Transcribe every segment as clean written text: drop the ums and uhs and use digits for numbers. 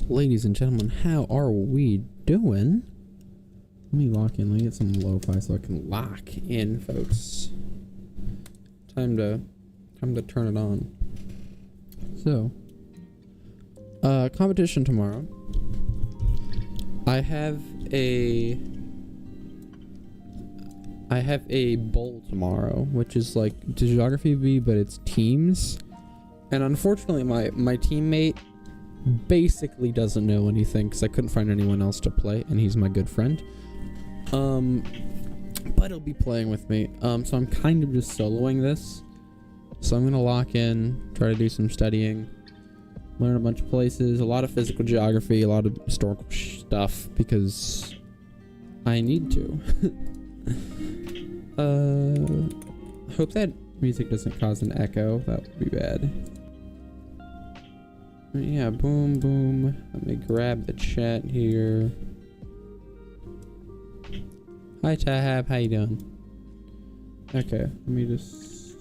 Ladies and gentlemen, how are we doing? Let me lock in. Let me get some lo-fi so I can lock in, folks. Time to turn it on. So, competition tomorrow. I have a bowl tomorrow, which is like geography B, but it's teams. And unfortunately, my teammate basically doesn't know anything because I couldn't find anyone else to play, and he's my good friend. But he'll be playing with me. So I'm kind of just soloing this. So I'm gonna lock in, try to do some studying, learn a bunch of places, a lot of physical geography, a lot of historical stuff because I need to. Hope that music doesn't cause an echo. That would be bad. Yeah, boom, boom. Let me grab the chat here. Hi, Tahab. How you doing? Okay, let me just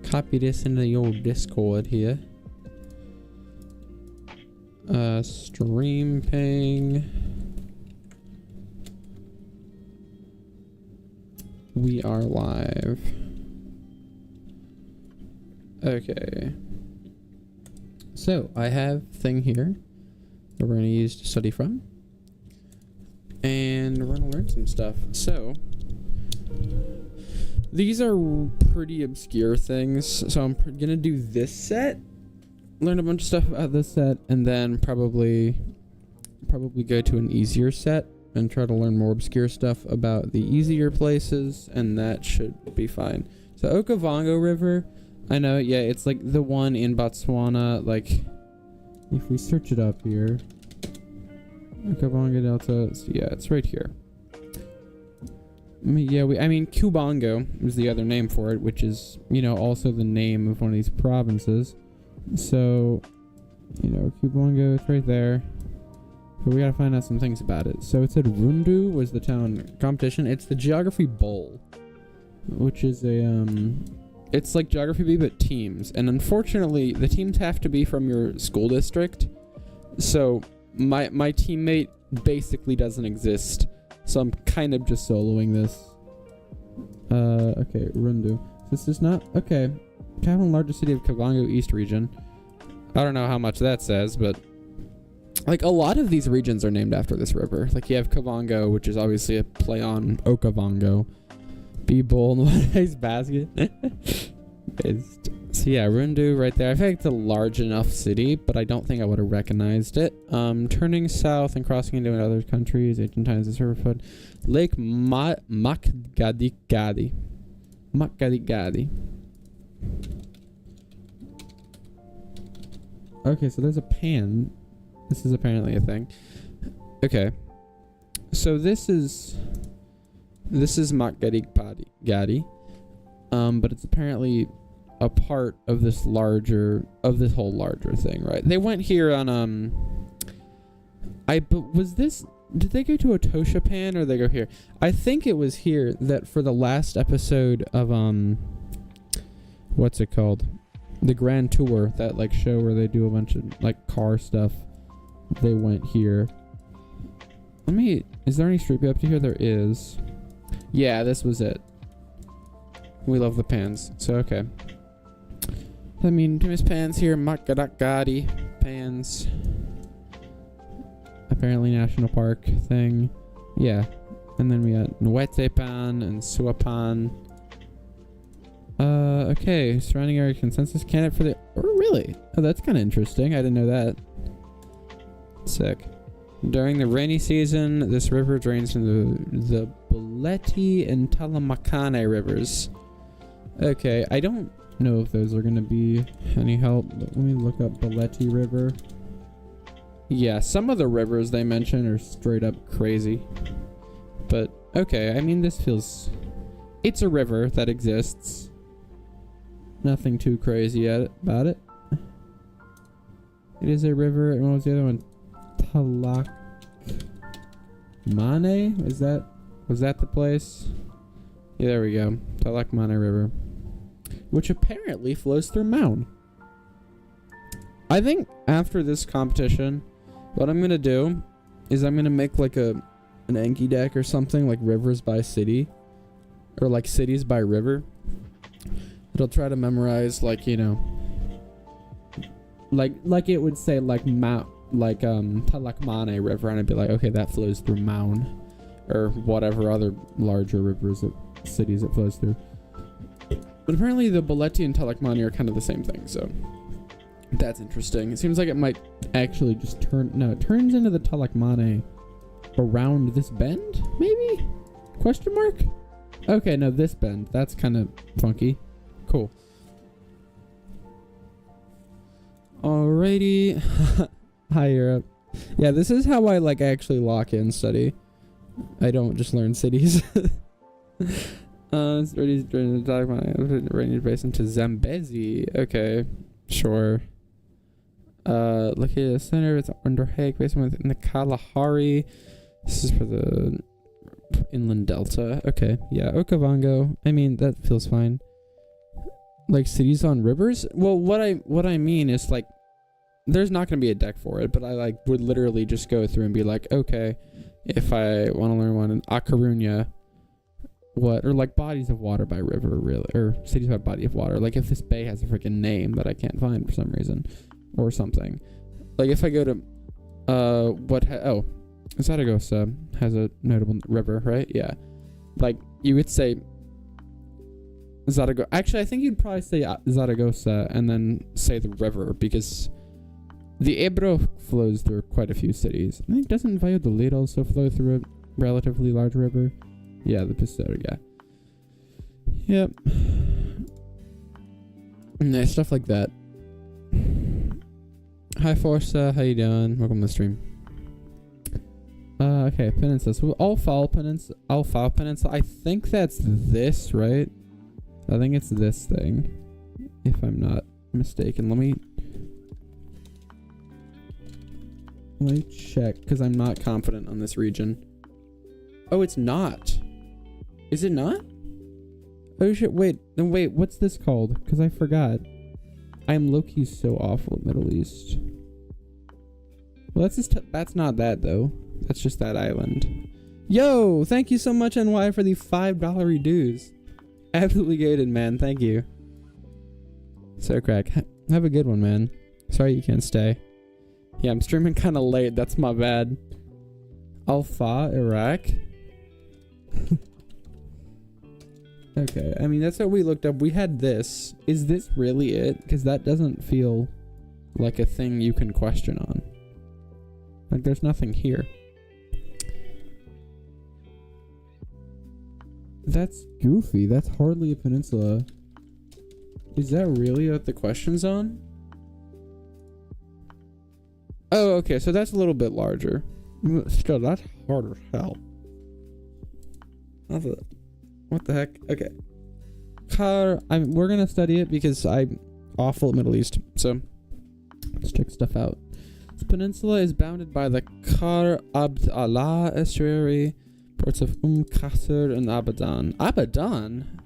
copy this into the old Discord here. Stream ping. We are live. Okay. So, I have a thing here that we're going to use to study from. And we're going to learn some stuff. So, these are pretty obscure things. So, I'm going to do this set, learn a bunch of stuff about this set, and then probably go to an easier set and try to learn more obscure stuff about the easier places, and that should be fine. So, Okavango River, I know, yeah, it's like the one in Botswana, like, if we search it up here, Okavango Delta, so yeah, it's right here. I mean, Kubango is the other name for it, which is, you know, also the name of one of these provinces. So, you know, Kubango, it's right there. But we gotta find out some things about it. So it said Rundu was the town competition. It's the Geography Bowl, which is a, it's like Geography B, but teams. And unfortunately, the teams have to be from your school district. So my teammate basically doesn't exist. So I'm kind of just soloing this. Okay, Rundu. This is not, okay. Capital and largest city of Kavango East region. I don't know how much that says, but like a lot of these regions are named after this river. Like you have Kavango, which is obviously a play on Okavango. B-Bowl in one ice basket. So yeah, Rundu right there. I feel like it's a large enough city, but I don't think I would have recognized it. Turning south and crossing into other countries. Ancient times the river flood. Lake Makgadikgadi. Makgadikgadi. Okay, so there's a pan. This is apparently a thing. Okay. So this is Makgadikgadi. But it's apparently a part of this whole larger thing, right? They went here on did they go to Otosha Pan or did they go here? I think it was here that for the last episode of what's it called? The Grand Tour, that like show where they do a bunch of like car stuff. They went here. Is there any street view up to here? There is. Yeah, this was it. We love the pans. So, okay. I mean, Timmy's pans here. Makgadikgadi pans. Apparently national park thing. Yeah. And then we got Nwete Pan and Suapan. Okay. Surrounding area consensus candidate for the... Oh, really? Oh, that's kind of interesting. I didn't know that. Sick. During the rainy season, this river drains into the Buleti and Talamakane rivers. Okay, I don't know if those are going to be any help, but let me look up Buleti River. Yeah, some of the rivers they mention are straight up crazy. But, okay, I mean, this feels... It's a river that exists. Nothing too crazy about it. It is a river, and what was the other one? Talakmane? Was that the place? Yeah, there we go. Talakmane River. Which apparently flows through Mound. I think after this competition, What I'm gonna do is I'm gonna make like an Anki deck or something, like rivers by city, or like cities by river. It'll try to memorize, like, you know, like it would say like Talakmane River, and I'd be like, okay, that flows through Maun, or whatever other larger rivers cities it flows through. But apparently the Baleti and Talakmane are kind of the same thing, so that's interesting. It seems like it might actually just it turns into the Talakmane around this bend, maybe? Question mark? Okay, no, this bend. That's kind of funky. Cool. Alrighty. Hi, Europe. Yeah, this is how I, like, actually lock in study. I don't just learn cities. It's ready to talk about Rainy Basin to Zambezi. Okay, sure. Located at the center, it's under Hague Basin within the Kalahari. This is for the inland delta. Okay, yeah, Okavango. I mean, that feels fine. Like cities on rivers? Well, what I mean is, like, there's not going to be a deck for it, but I, like, would literally just go through and be like, okay, if I want to learn one in A Coruña, what, or like bodies of water by river, really, or cities by body of water. Like if this bay has a freaking name that I can't find for some reason, or something. Like if I go to, Zaragoza has a notable river, right? Yeah. Like you would say Zaragoza. Actually, I think you'd probably say Zaragoza and then say the river, because the Ebro flows through quite a few cities. I think, doesn't Valladolid also flow through a relatively large river? Yeah, the Pistor, yeah. Yep. Nice stuff like that. Hi Forza, how you doing? Welcome to the stream. Okay, Peninsula. So Alfal Peninsula. I think that's this, right? I think it's this thing, if I'm not mistaken. Let me check, because I'm not confident on this region. Oh, it's not. Is it not? Oh shit, wait, what's this called? Because I forgot. I am low-key so awful at Middle East. Well, that's not that, though. That's just that island. Yo, thank you so much, NY, for the $5 dues. Absolutely goated, man. Thank you. So, crack. Have a good one, man. Sorry you can't stay. Yeah, I'm streaming kind of late. That's my bad. Alpha, Iraq. Okay, I mean, that's what we looked up. We had this. Is this really it? Because that doesn't feel like a thing you can question on. Like, there's nothing here. That's goofy. That's hardly a peninsula. Is that really what the question's on? Oh, okay, so that's a little bit larger. Still, that's hard as hell. What the heck? Okay. We're gonna study it because I'm awful at Middle East. So let's check stuff out. This peninsula is bounded by the Kar Abd Allah estuary, ports of Qasr and Abadan. Abadan?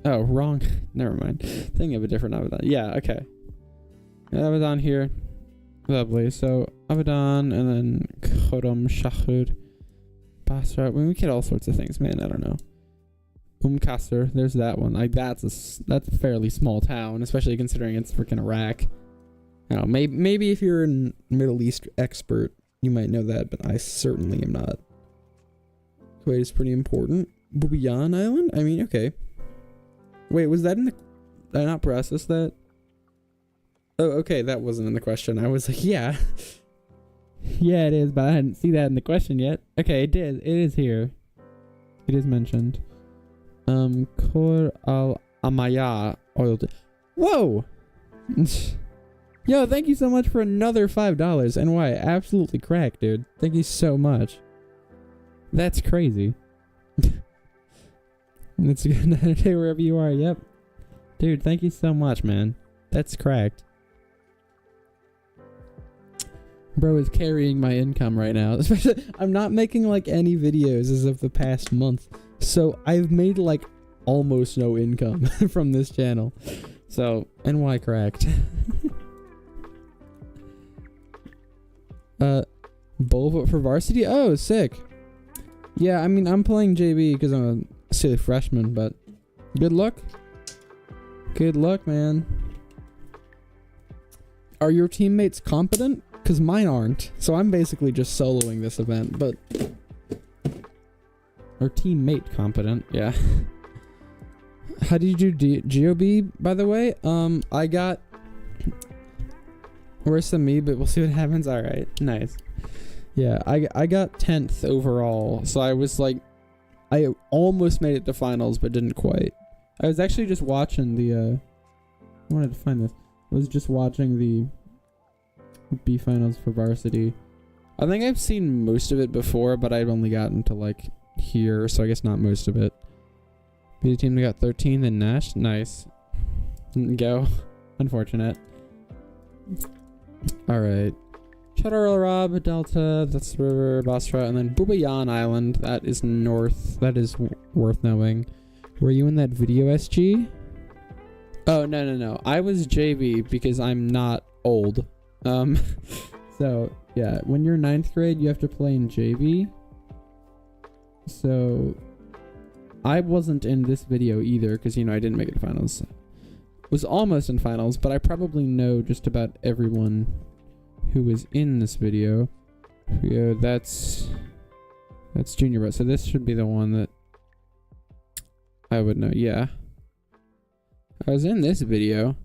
Oh, wrong. Never mind. Thinking of a different Abadan. Yeah, okay. Abadan here. Lovely. So Abadan and then Khodam Shahud. Basra. I mean, we get all sorts of things, man. I don't know. Qasr, there's that one. Like that's a fairly small town, especially considering it's freaking Iraq. I don't know, maybe if you're a Middle East expert, you might know that, but I certainly am not. Kuwait is pretty important. Bubiyan Island? I mean, okay. Wait, was that in the... Did I not process that? Oh, okay, that wasn't in the question. I was like, yeah. Yeah, it is, but I didn't see that in the question yet. Okay, it did. It is here. It is mentioned. Khor al Amaya oil. Whoa! Yo, thank you so much for another $5. NY, absolutely cracked, dude. Thank you so much. That's crazy. It's a good night or day wherever you are. Yep. Dude, thank you so much, man. That's cracked. Bro is carrying my income right now. Especially, I'm not making like any videos as of the past month. So I've made like almost no income from this channel. So NY cracked. Bowl for varsity? Oh, sick. Yeah, I mean, I'm playing JV because I'm a silly freshman, but good luck. Good luck, man. Are your teammates competent? Because mine aren't. So I'm basically just soloing this event, but... Our teammate competent, yeah. How did you do GOB, by the way? I got... Worse than me, but we'll see what happens. Alright, nice. Yeah, I got 10th overall, so I was like... I almost made it to finals, but didn't quite. I was actually just watching the, I wanted to find this. I was just watching the B finals for varsity. I think I've seen most of it before, but I've only gotten to, like, here, so I guess not most of it. Be the team that got 13th in Nash. Nice. Didn't go. Unfortunate. Alright. Cheddar Rob, Delta, that's River, Basra, and then Bubayan Island. That is north. That is worth knowing. Were you in that video, SG? Oh, no. I was JV because I'm not old. So, yeah, when you're 9th grade, you have to play in JV. So, I wasn't in this video either because, you know, I didn't make it to finals. Was almost in finals, but I probably know just about everyone who was in this video. Yeah, that's junior, but so this should be the one that I would know. Yeah, I was in this video.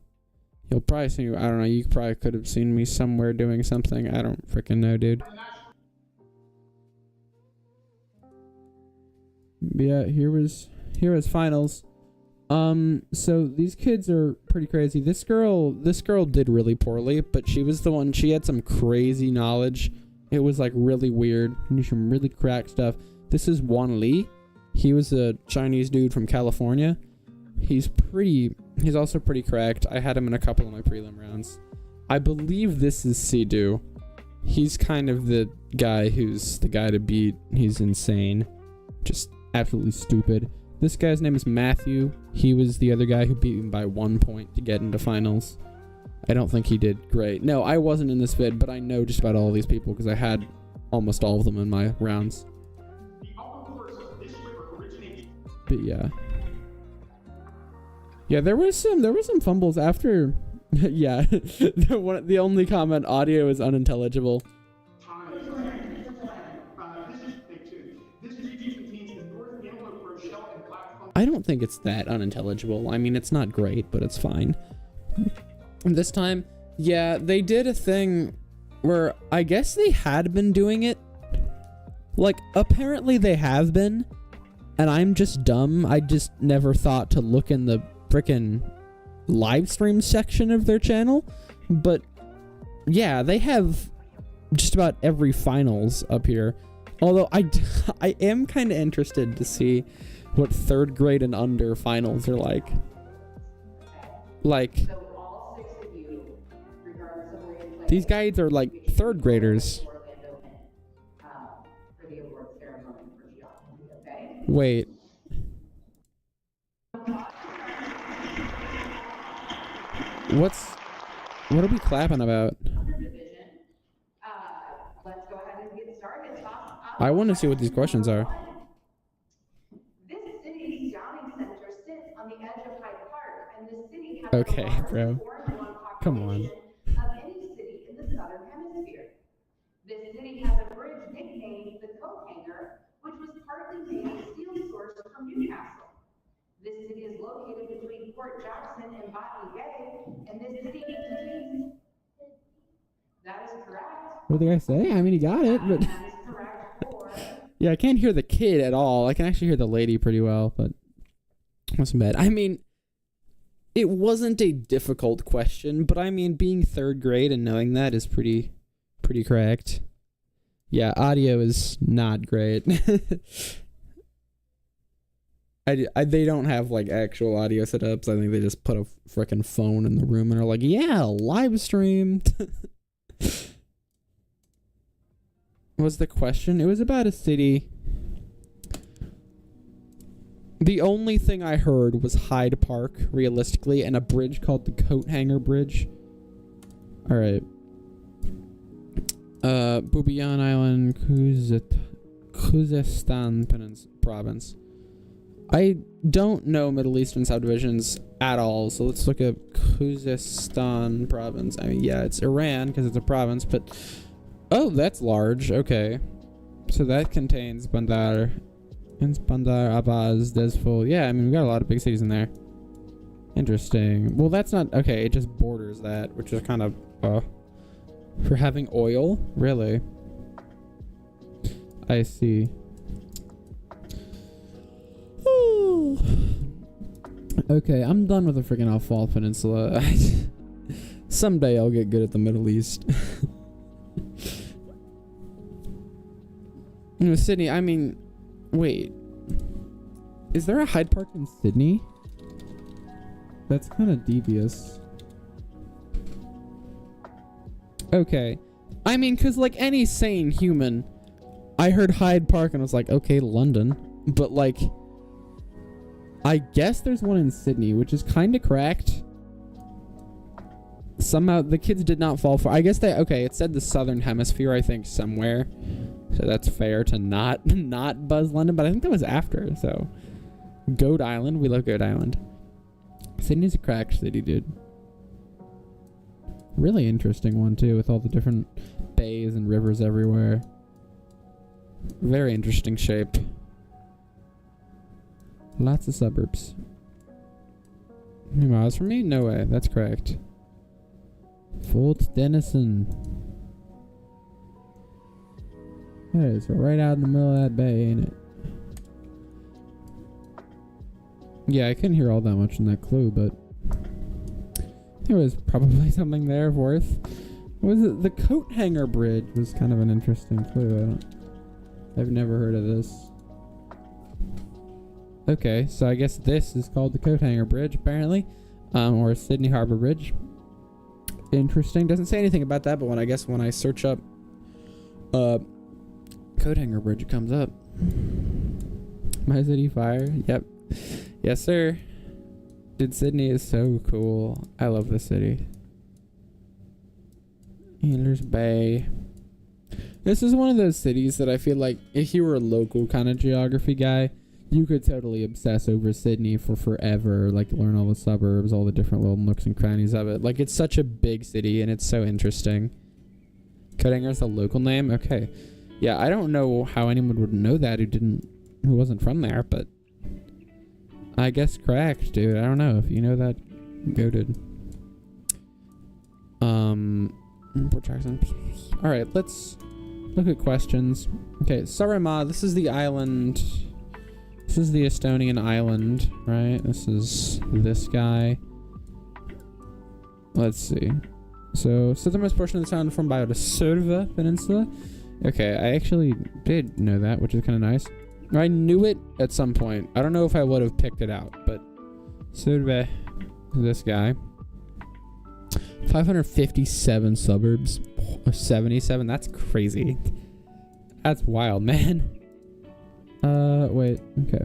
You'll probably see me. I don't know. You probably could have seen me somewhere doing something. I don't freaking know, dude. But yeah, here was finals. So these kids are pretty crazy. This girl did really poorly, but she was the one, she had some crazy knowledge. It was like really weird. Some really cracked stuff. This is Wan Li. He was a Chinese dude from California. He's also pretty cracked. I had him in a couple of my prelim rounds. I believe this is Sidu. He's kind of the guy who's the guy to beat. He's insane. Just absolutely stupid. This guy's name is Matthew. He was the other guy who beat him by 1 point to get into finals. I don't think he did great. No, I wasn't in this vid, but I know just about all these people because I had almost all of them in my rounds. But yeah. Yeah, there was some fumbles after. Yeah, the only comment, audio is unintelligible. I don't think it's that unintelligible. I mean, it's not great, but it's fine. And this time, yeah, they did a thing where I guess they had been doing it. Like, apparently they have been, and I'm just dumb. I just never thought to look in the frickin' live stream section of their channel. But yeah, they have just about every finals up here. Although I am kind of interested to see what 3rd grade and under finals are like. Like, these guys are like 3rd graders. Wait. What are we clapping about? I want to see what these questions are. Okay, bro. Come on. Of any city in the southern hemisphere. This city has a bridge nicknamed the Coat Hanger, which was partly made of steel sourced from Newcastle. This city is located between Port Jackson and Botany Bay, and this city contains. That is correct. What did the guy say? I mean, he got it, but. That is correct for. Yeah, I can't hear the kid at all. I can actually hear the lady pretty well, but. Wasn't bad. I mean. It wasn't a difficult question, but I mean, being 3rd grade and knowing that is pretty correct. Yeah, audio is not great. They don't have like actual audio setups. I think they just put a frickin' phone in the room and are like, yeah, live stream. What was the question? It was about a city. The only thing I heard was Hyde Park, realistically, and a bridge called the Coat Hanger Bridge. Alright. Bubiyan Island, Khuzestan province. I don't know Middle Eastern subdivisions at all, so let's look at Khuzestan province. I mean, yeah, it's Iran because it's a province, but oh, that's large. Okay, so that contains Bandar Abbas, Dezful. Yeah, I mean, we got a lot of big cities in there. Interesting. Well, that's not okay. It just borders that, which is kind of for having oil, really. I see. Okay, I'm done with the freaking Al-Fal Peninsula. Someday I'll get good at the Middle East. Sydney, I mean, wait. Is there a Hyde Park in Sydney? That's kind of devious. Okay. I mean, because like any sane human, I heard Hyde Park and was like, okay, London. But like, I guess there's one in Sydney, which is kind of cracked. Somehow the kids did not fall for. I guess they okay. It said the Southern Hemisphere, I think, somewhere, so that's fair to not buzz London. But I think that was after. So, Goat Island, we love Goat Island. Sydney's a cracked city, dude. Really interesting one too, with all the different bays and rivers everywhere. Very interesting shape. Lots of suburbs. How many miles from me? No way. That's correct. Fort Denison. That is right out in the middle of that bay, ain't it? Yeah, I couldn't hear all that much in that clue, but there was probably something there worth. What was it? The coat hanger bridge was kind of an interesting clue. I've never heard of this. Okay, so I guess this is called the coat hanger bridge, apparently, or Sydney Harbor Bridge. Interesting. Doesn't say anything about that, but when I search up coat hanger bridge, it comes up. My City Fire. Yep. Yes, sir. Dude, Sydney is so cool. I love the city. Healers Bay. This is one of those cities that I feel like if you were a local kind of geography guy, you could totally obsess over Sydney for forever, like learn all the suburbs, all the different little nooks and crannies of it. Like, it's such a big city and it's so interesting. Coathanger is a local name? Okay. Yeah, I don't know how anyone would know that who wasn't from there, but I guess cracked, dude. I don't know if you know that. Goated. Alright, let's look at questions. Okay, Sarema, this is the island. This is the Estonian island, right? This is this guy. Let's see. So, southernmost portion of the town formed by the Surva Peninsula. Okay, I actually did know that, which is kind of nice. I knew it at some point. I don't know if I would have picked it out, but Surva, this guy. 557 suburbs. 77, that's crazy. That's wild, man. Wait, okay.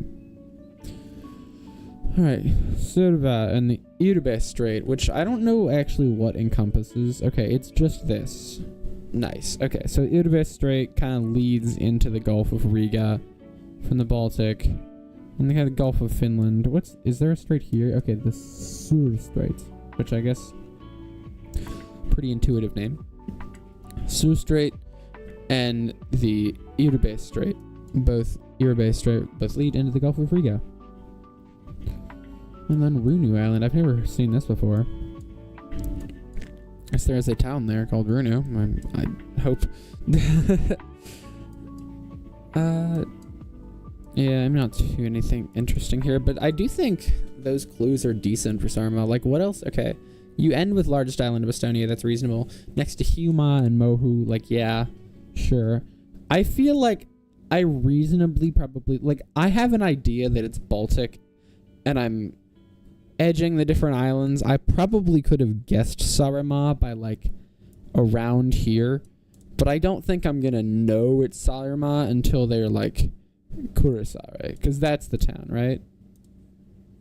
Alright, Surva and the Iribe Strait, which I don't know actually what encompasses. Okay, it's just this. Nice. Okay, so Iribe Strait kind of leads into the Gulf of Riga from the Baltic. And they have the Gulf of Finland. Is there a strait here? Okay, the Sur Strait, which I guess pretty intuitive name. Sur Strait and the Iribe Strait. Both lead into the Gulf of Riga. And then Runu Island. I've never seen this before. I guess there is a town there called Runu. I hope. Yeah, I'm not too anything interesting here, but I do think those clues are decent for Sarma. Like, what else? Okay. You end with largest island of Estonia. That's reasonable. Next to Huma and Mohu. Like, yeah, sure. I feel like I reasonably probably, like, I have an idea that it's Baltic, and I'm edging the different islands. I probably could have guessed Saaremaa by, like, around here, but I don't think I'm gonna know it's Saaremaa until they're, like, Kuressaare, because that's the town, right?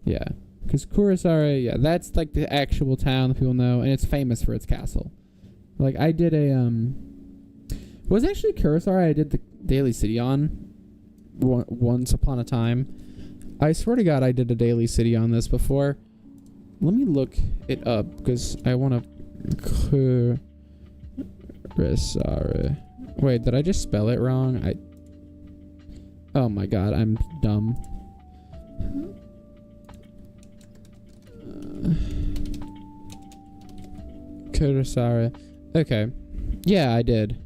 Yeah, because Kuressaare, yeah, that's, like, the actual town that people know, and it's famous for its castle. Like, I did a, Was actually Kurosawa I did the Daily City on once upon a time. I swear to God I did a Daily City on this before. Let me look it up because I want to... Kurosawa. Wait, did I just spell it wrong? Oh my God, I'm dumb. Kurosawa. Okay. Yeah, I did.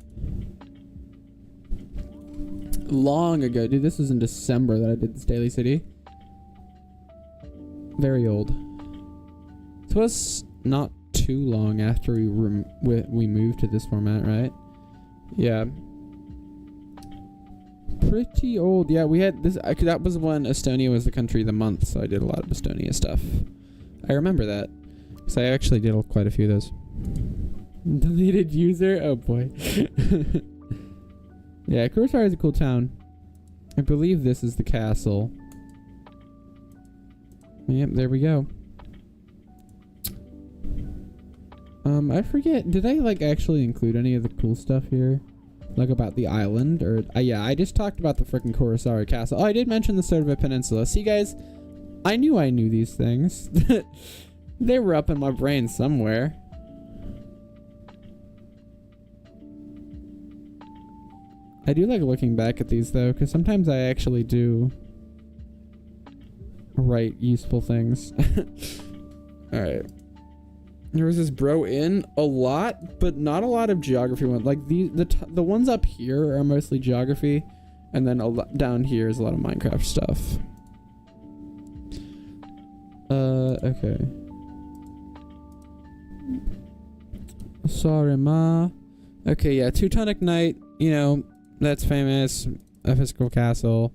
Long ago. Dude, this was in December that I did this Daily City. Very old. So it was not too long after we moved to this format, right? Yeah. Pretty old. Yeah, we had this. That was when Estonia was the country of the month, so I did a lot of Estonia stuff. I remember that. Because I actually did quite a few of those. Deleted user? Oh boy. Yeah, Kurosawa is a cool town. I believe this is the castle. Yep, there we go. I forget, did I like actually include any of the cool stuff here? Like about the island? Or yeah, I just talked about the freaking Kurosawa castle. Oh, I did mention the Sodova Peninsula. See guys, I knew these things. They were up in my brain somewhere. I do like looking back at these though, because sometimes I actually do write useful things. Alright. There was this bro in a lot, but not a lot of geography ones. Like the ones up here are mostly geography, and then down here is a lot of Minecraft stuff. Okay. Sorry, ma. Okay, yeah, Teutonic Knight, you know, that's famous. A physical castle.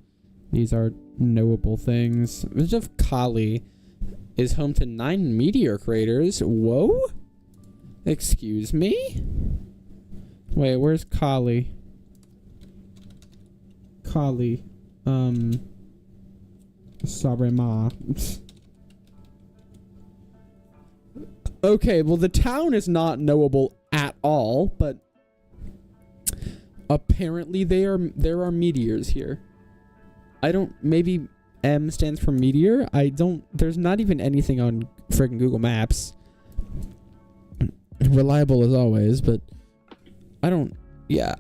These are knowable things. Village of Kali is home to 9 meteor craters. Whoa? Excuse me? Wait, where's Kali? Kali. Sorry, ma. Okay, well the town is not knowable at all, but apparently there are meteors here. I don't, maybe M stands for meteor? There's not even anything on friggin' Google Maps. Reliable as always, but yeah,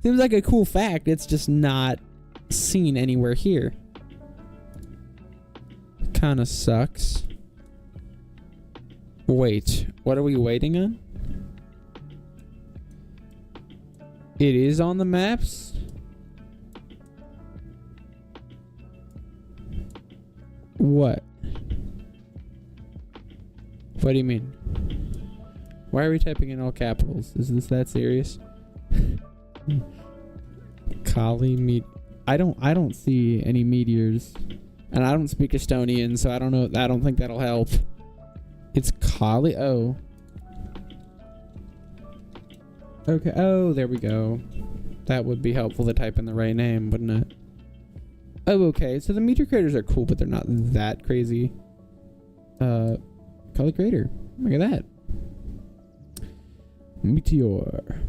seems like a cool fact. It's just not seen anywhere here. Kinda sucks. Wait, what are we waiting on? It is on the maps? What? What do you mean? Why are we typing in all capitals? Is this that serious? Kali I don't see any meteors. And I don't speak Estonian, so I don't know. I don't think that'll help. It's Kali. Oh. Okay. Oh, there we go. That would be helpful to type in the right name, wouldn't it? Oh, okay. So the meteor craters are cool, but they're not that crazy. Kali crater. Look at that. Meteor.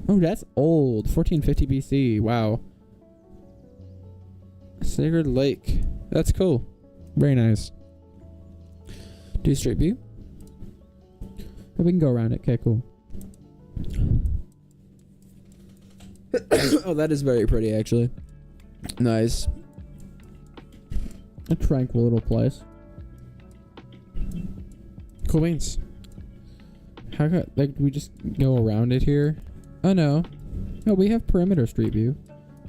Oh, that's old. 1450 BC. Wow. Sacred Lake. That's cool. Very nice. Do straight view. Oh, we can go around it. Okay, cool. Oh, that is very pretty, actually. Nice. A tranquil little place. Cool beans. How could, like, do we just go around it here? Oh, no. No, we have perimeter street view.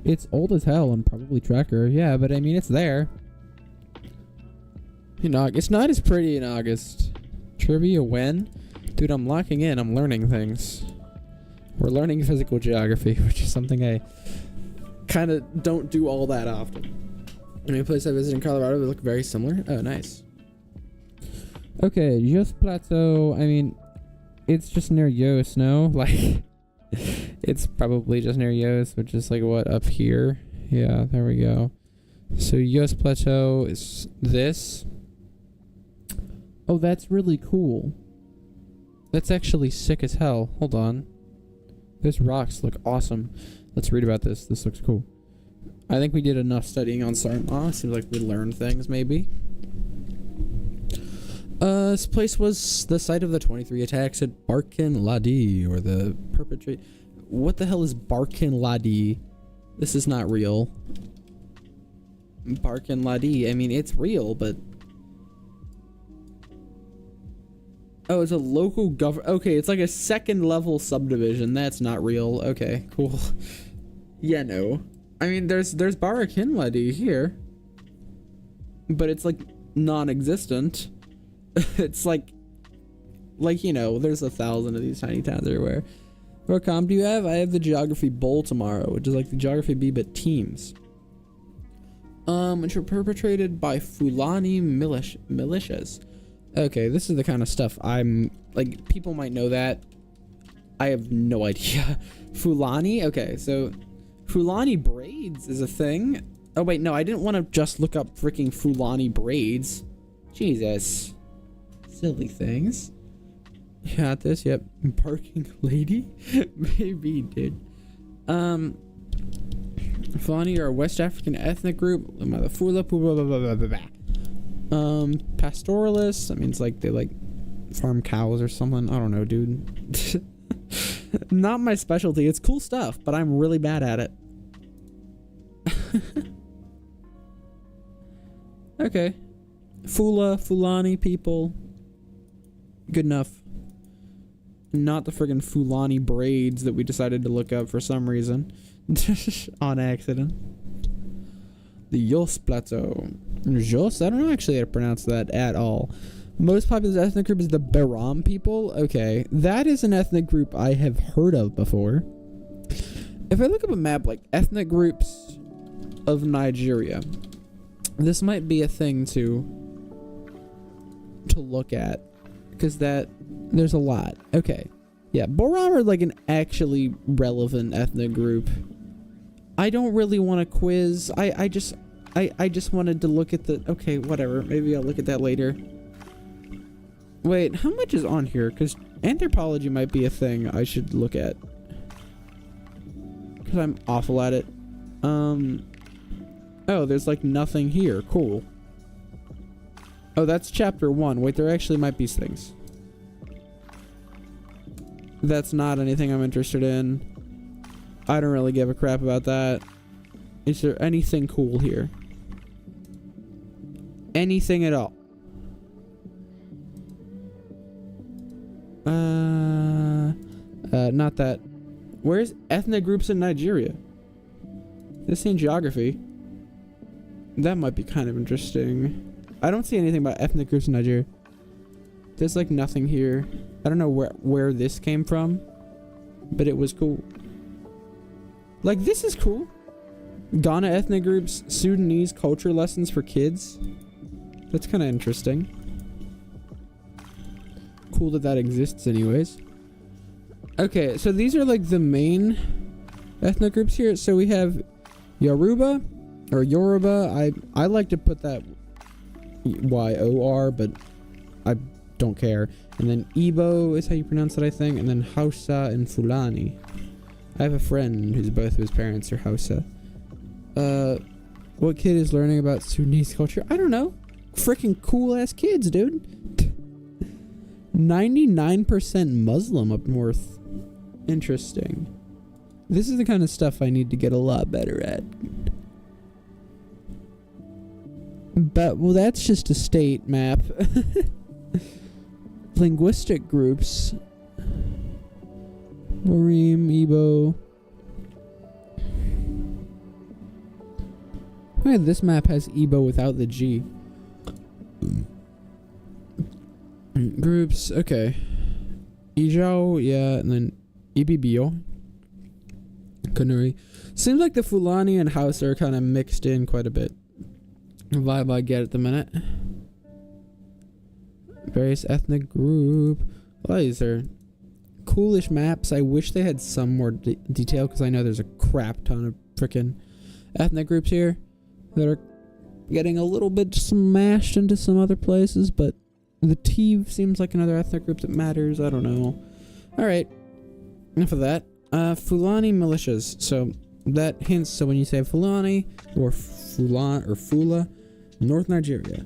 It's old as hell and probably tracker. Yeah, but I mean, it's there. In August. It's not as pretty in August. Trivia when? Dude, I'm locking in. I'm learning things. We're learning physical geography, which is something I kind of don't do all that often. Any place I visit in Colorado would look very similar. Oh, nice. Okay, Yost Plateau. I mean, it's just near Yost, no? Like, it's probably just near Yost, which is like, what, up here? Yeah, there we go. So Yost Plateau is this. Oh, that's really cool. That's actually sick as hell. Hold on. Those rocks look awesome. Let's read about this. This looks cool. I think we did enough studying on Sarma. Seems like we learned things, maybe. This place was the site of the 23 attacks at Barkin Ladi, or the perpetrate. What the hell is Barkin Ladi? This is not real. Barkin Ladi. I mean, it's real, but. Oh, it's a local government. Okay, it's like a second level subdivision. That's not real. Okay, cool. Yeah, no. I mean, there's Barkin Ladi here, but it's like non-existent. It's like you know, there's 1,000 of these tiny towns everywhere. What comp do you have? I have the Geography Bowl tomorrow, which is like the Geography B but teams. Which were perpetrated by Fulani militias. Okay, this is the kind of stuff I'm like. People might know that. I have no idea. Fulani. Okay, so Fulani braids is a thing. Oh wait, no, I didn't want to just look up freaking Fulani braids. Jesus. Silly things. You got this? Yep. Parking lady? Maybe, dude. Fulani are a West African ethnic group. Pastoralists. That means like they like farm cows or something. I don't know, dude. Not my specialty. It's cool stuff, but I'm really bad at it. Okay. Fulani people. Good enough. Not the friggin' Fulani braids that we decided to look up for some reason. On accident. The Jos Plateau. Jos? I don't know actually how to pronounce that at all. Most popular ethnic group is the Baram people. Okay. That is an ethnic group I have heard of before. If I look up a map like ethnic groups of Nigeria, this might be a thing to look at. Because there's a lot. Okay. Yeah, Baram are like an actually relevant ethnic group. I don't really want to quiz. I just wanted to look at the... Okay, whatever. Maybe I'll look at that later. Wait, how much is on here? Because anthropology might be a thing I should look at. Because I'm awful at it. Oh, there's like nothing here. Cool. Oh, that's chapter 1. Wait, there actually might be things. That's not anything I'm interested in. I don't really give a crap about that. Is there anything cool here? Anything at all? Not that. Where's ethnic groups in Nigeria? This ain't geography. That might be kind of interesting. I don't see anything about ethnic groups in Nigeria. There's like nothing here. I don't know where this came from, but it was cool. Like, this is cool. Ghana ethnic groups, Sudanese culture lessons for kids. That's kind of interesting. Cool that exists anyways. Okay, so these are like the main ethnic groups here. So we have Yoruba, or Yoruba. I like to put that Y-O-R, but I don't care. And then Igbo is how you pronounce it, I think. And then Hausa and Fulani. I have a friend whose both of his parents are Hausa. What kid is learning about Sudanese culture? I don't know. Freaking cool ass kids, dude. 99% Muslim up north. Interesting. This is the kind of stuff I need to get a lot better at. But, well, that's just a state map. Linguistic groups. Marim, Igbo. Okay, this map has Igbo without the G. Groups, okay. Ijao, yeah, and then Ibibio. Kanuri. Seems like the Fulani and Hausa are kind of mixed in quite a bit. Vibe I get at the minute. Various ethnic group. Well, these are coolish maps. I wish they had some more detail, because I know there's a crap ton of freaking ethnic groups here that are getting a little bit smashed into some other places, but the Tiv seems like another ethnic group that matters. I don't know. Alright. Enough of that. Fulani militias. So that hints. So when you say Fulani or Fula, North Nigeria.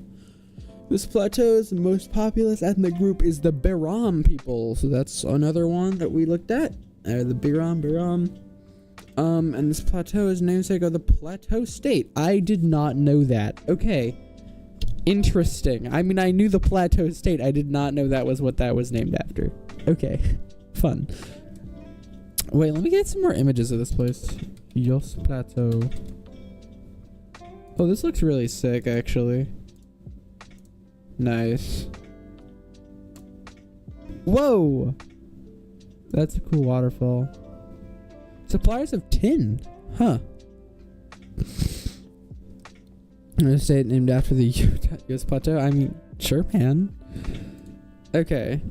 This plateau's most populous ethnic group is the Biram people. So that's another one that we looked at. The Biram. And this plateau is namesake of the Plateau State. I did not know that. Okay. Interesting. I mean, I knew the Plateau State. I did not know that was what that was named after. Okay. Fun. Wait, let me get some more images of this place. Jos Plateau. Oh, this looks really sick, actually. Nice. Whoa! That's a cool waterfall. Suppliers of tin. Huh. A state named after the Jos Plateau. I mean, sure, man. Okay.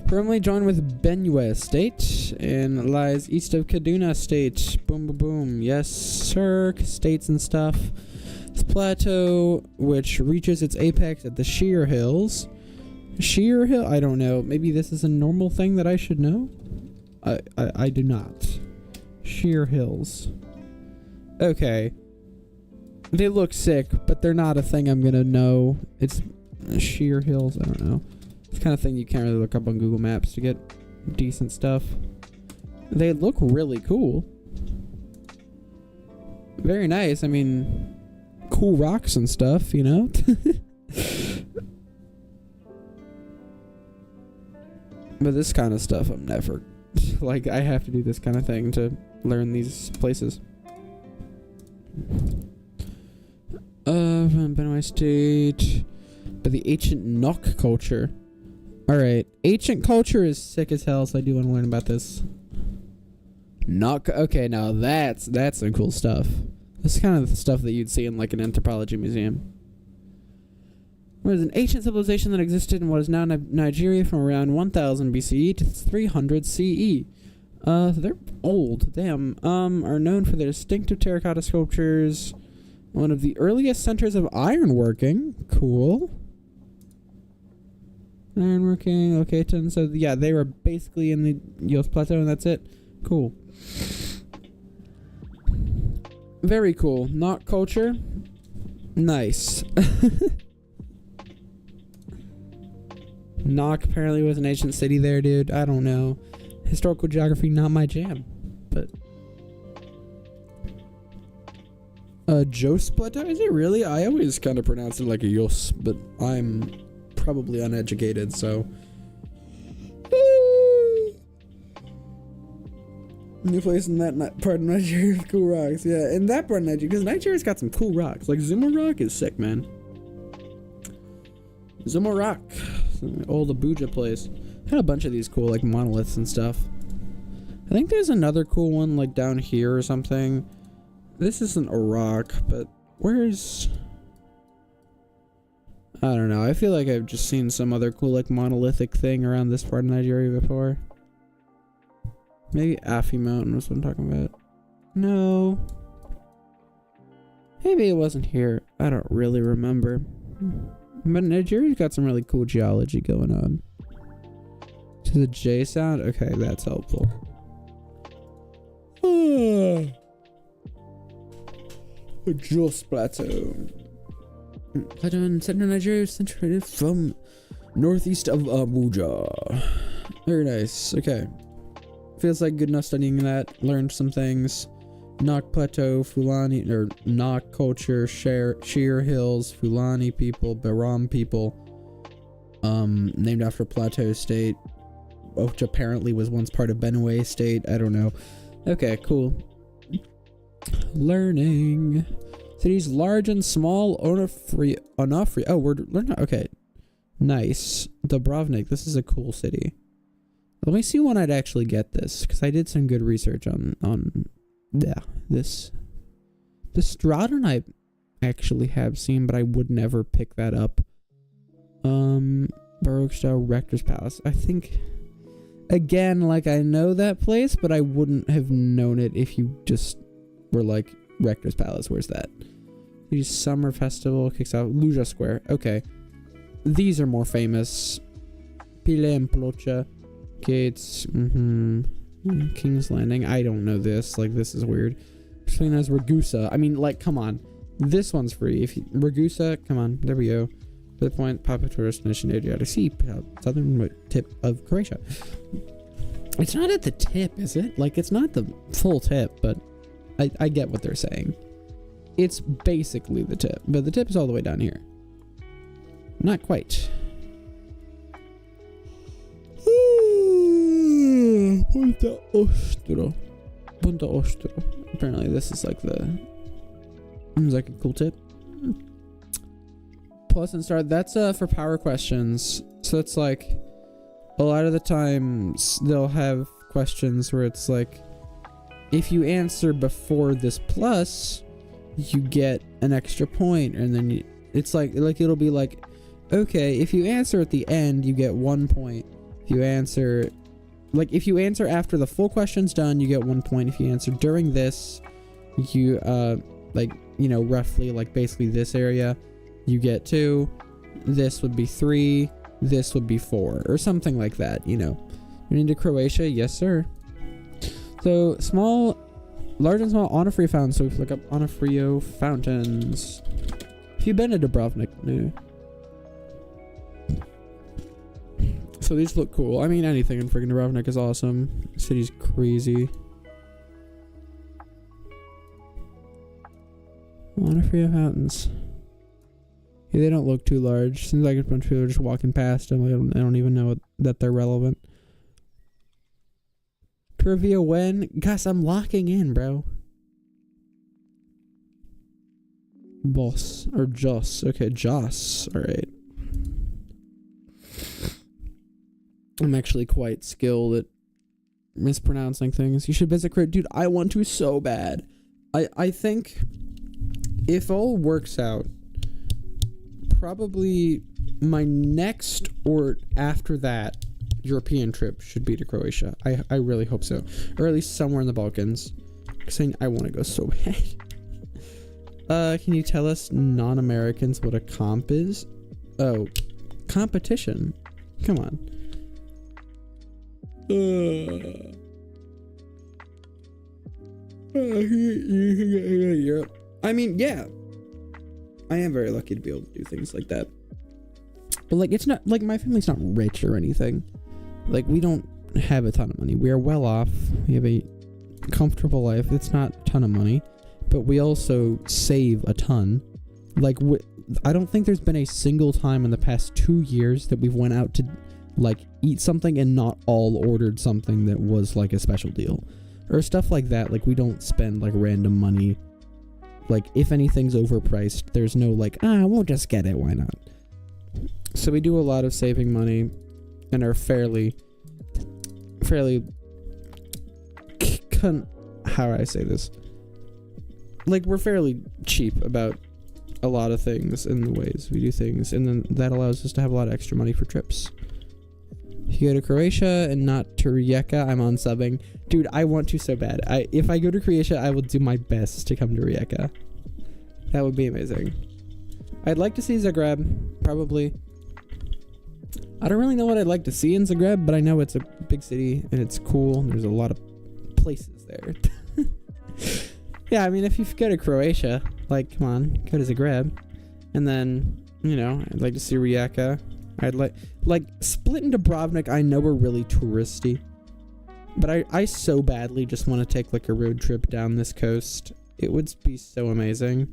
Firmly joined with Benue State and lies east of Kaduna State. Boom, boom, boom. Yes, sir. States and stuff. This plateau, which reaches its apex at the Sheer Hills. Sheer Hill? I don't know. Maybe this is a normal thing that I should know? I do not. Sheer Hills. Okay. They look sick, but they're not a thing I'm gonna know. It's Sheer Hills. I don't know. It's the kind of thing you can't really look up on Google Maps to get decent stuff. They look really cool. Very nice. I mean, cool rocks and stuff, you know? But this kind of stuff I'm never... Like, I have to do this kind of thing to learn these places. From Benue State. But the ancient Nok culture. Alright. Ancient culture is sick as hell, so I do want to learn about this. Nok. Okay, now that's some cool stuff. This is kind of the stuff that you'd see in, like, an anthropology museum. It was an ancient civilization that existed in what is now Nigeria from around 1000 BCE to 300 CE. They're old, damn. Are known for their distinctive terracotta sculptures. One of the earliest centers of ironworking. Cool. Ironworking, okay, so yeah, they were basically in the Jos Plateau and that's it. Cool. Very cool. Not culture. Nice. Nok apparently was an ancient city there, dude. I don't know. Historical geography, not my jam. But Jos Plateau? Is it really? I always kind of pronounce it like a Jos, but I'm probably uneducated, so. New place in that part of Nigeria with cool rocks. Yeah, in that part of Nigeria, because Nigeria's got some cool rocks. Like Zuma Rock is sick, man. Zuma Rock. Old Abuja place. Had a bunch of these cool like monoliths and stuff. I think there's another cool one like down here or something. This isn't a rock, but where's... I don't know. I feel like I've just seen some other cool like monolithic thing around this part of Nigeria before. Maybe Afi Mountain was what I'm talking about. No. Maybe it wasn't here. I don't really remember. But Nigeria's got some really cool geology going on. To the J sound? Okay, that's helpful. Jos Plateau. Plateau in central Nigeria is situated from northeast of Abuja. Very nice. Okay. Feels like good enough studying that. Learned some things. Nok Plateau, Fulani, or Nok culture, Sheer Hills, Fulani people, Biram people, named after Plateau State, which apparently was once part of Benue State. I don't know. Okay, cool. Learning. Cities large and small, Onofre. Oh, we're learning. Okay. Nice. Dubrovnik. This is a cool city. Let me see when I'd actually get this, because I did some good research on yeah, this Stratton I actually have seen, but I would never pick that up. Baroque style Rector's Palace. I think, again, like I know that place, but I wouldn't have known it if you just were like, Rector's Palace, where's that? The Summer Festival kicks off Luja Square. Okay. These are more famous. Pile and Plocha. Gates. King's Landing. I don't know this. Like, this is weird. Explain as Ragusa. I mean, like, come on. This one's free. If you, Ragusa, come on. There we go. To the point, popular tourist destination Adriatic Sea, southern tip of Croatia. It's not at the tip, is it? Like, it's not the full tip, but I get what they're saying. It's basically the tip, but the tip is all the way down here. Not quite. Punta Ostro. Punta Ostro. Apparently this is like the... Seems like a cool tip. Plus and start. That's for power questions. So it's like... A lot of the times they'll have questions where it's like... If you answer before this plus... You get an extra point. And then you... It's like it'll be like... Okay, if you answer at the end, you get 1 point. If you answer... Like, if you answer after the full question's done, you get 1 point. If you answer during this, you, like, you know, roughly, like, basically this area, you get 2. This would be 3. This would be 4. Or something like that, you know. You're into Croatia? Yes, sir. So, large and small Onofrio fountains. So, if you look up Onofrio fountains. Have you been to Dubrovnik? No. So these look cool. I mean, anything in friggin' Dubrovnik is awesome. The city's crazy. Onofrio fountains. Yeah, they don't look too large. Seems like a bunch of people are just walking past them. I don't even know that they're relevant. Trivia when? Gus, I'm locking in, bro. Boss. Or Joss. Okay, Joss. Alright. I'm actually quite skilled at mispronouncing things. You should visit Crit. Dude, I want to so bad. I think if all works out, probably my next or after that European trip should be to Croatia. I really hope so. Or at least somewhere in the Balkans. Because I want to go so bad. Can you tell us non-Americans what a comp is? Oh, competition. Come on. Europe. I mean, yeah. I am very lucky to be able to do things like that. But like, it's not like my family's not rich or anything. Like, we don't have a ton of money. We are well off. We have a comfortable life. It's not a ton of money, but we also save a ton. Like, I don't think there's been a single time in the past 2 years that we've went out to like eat something and not all ordered something that was like a special deal or stuff like that. Like, we don't spend like random money. Like, if anything's overpriced, there's no like, we'll just get it, why not? So we do a lot of saving money and are fairly how do I say this? Like, we're fairly cheap about a lot of things in the ways we do things, and then that allows us to have a lot of extra money for trips. If you go to Croatia and not to Rijeka, I'm on subbing. Dude, I want to so bad. If I go to Croatia, I will do my best to come to Rijeka. That would be amazing. I'd like to see Zagreb, probably. I don't really know what I'd like to see in Zagreb, but I know it's a big city and it's cool. And there's a lot of places there. Yeah, I mean, if you go to Croatia, like, come on, go to Zagreb. And then, you know, I'd like to see Rijeka. I'd like Split and Dubrovnik, I know are really touristy, but I so badly just want to take like a road trip down this coast. It would be so amazing.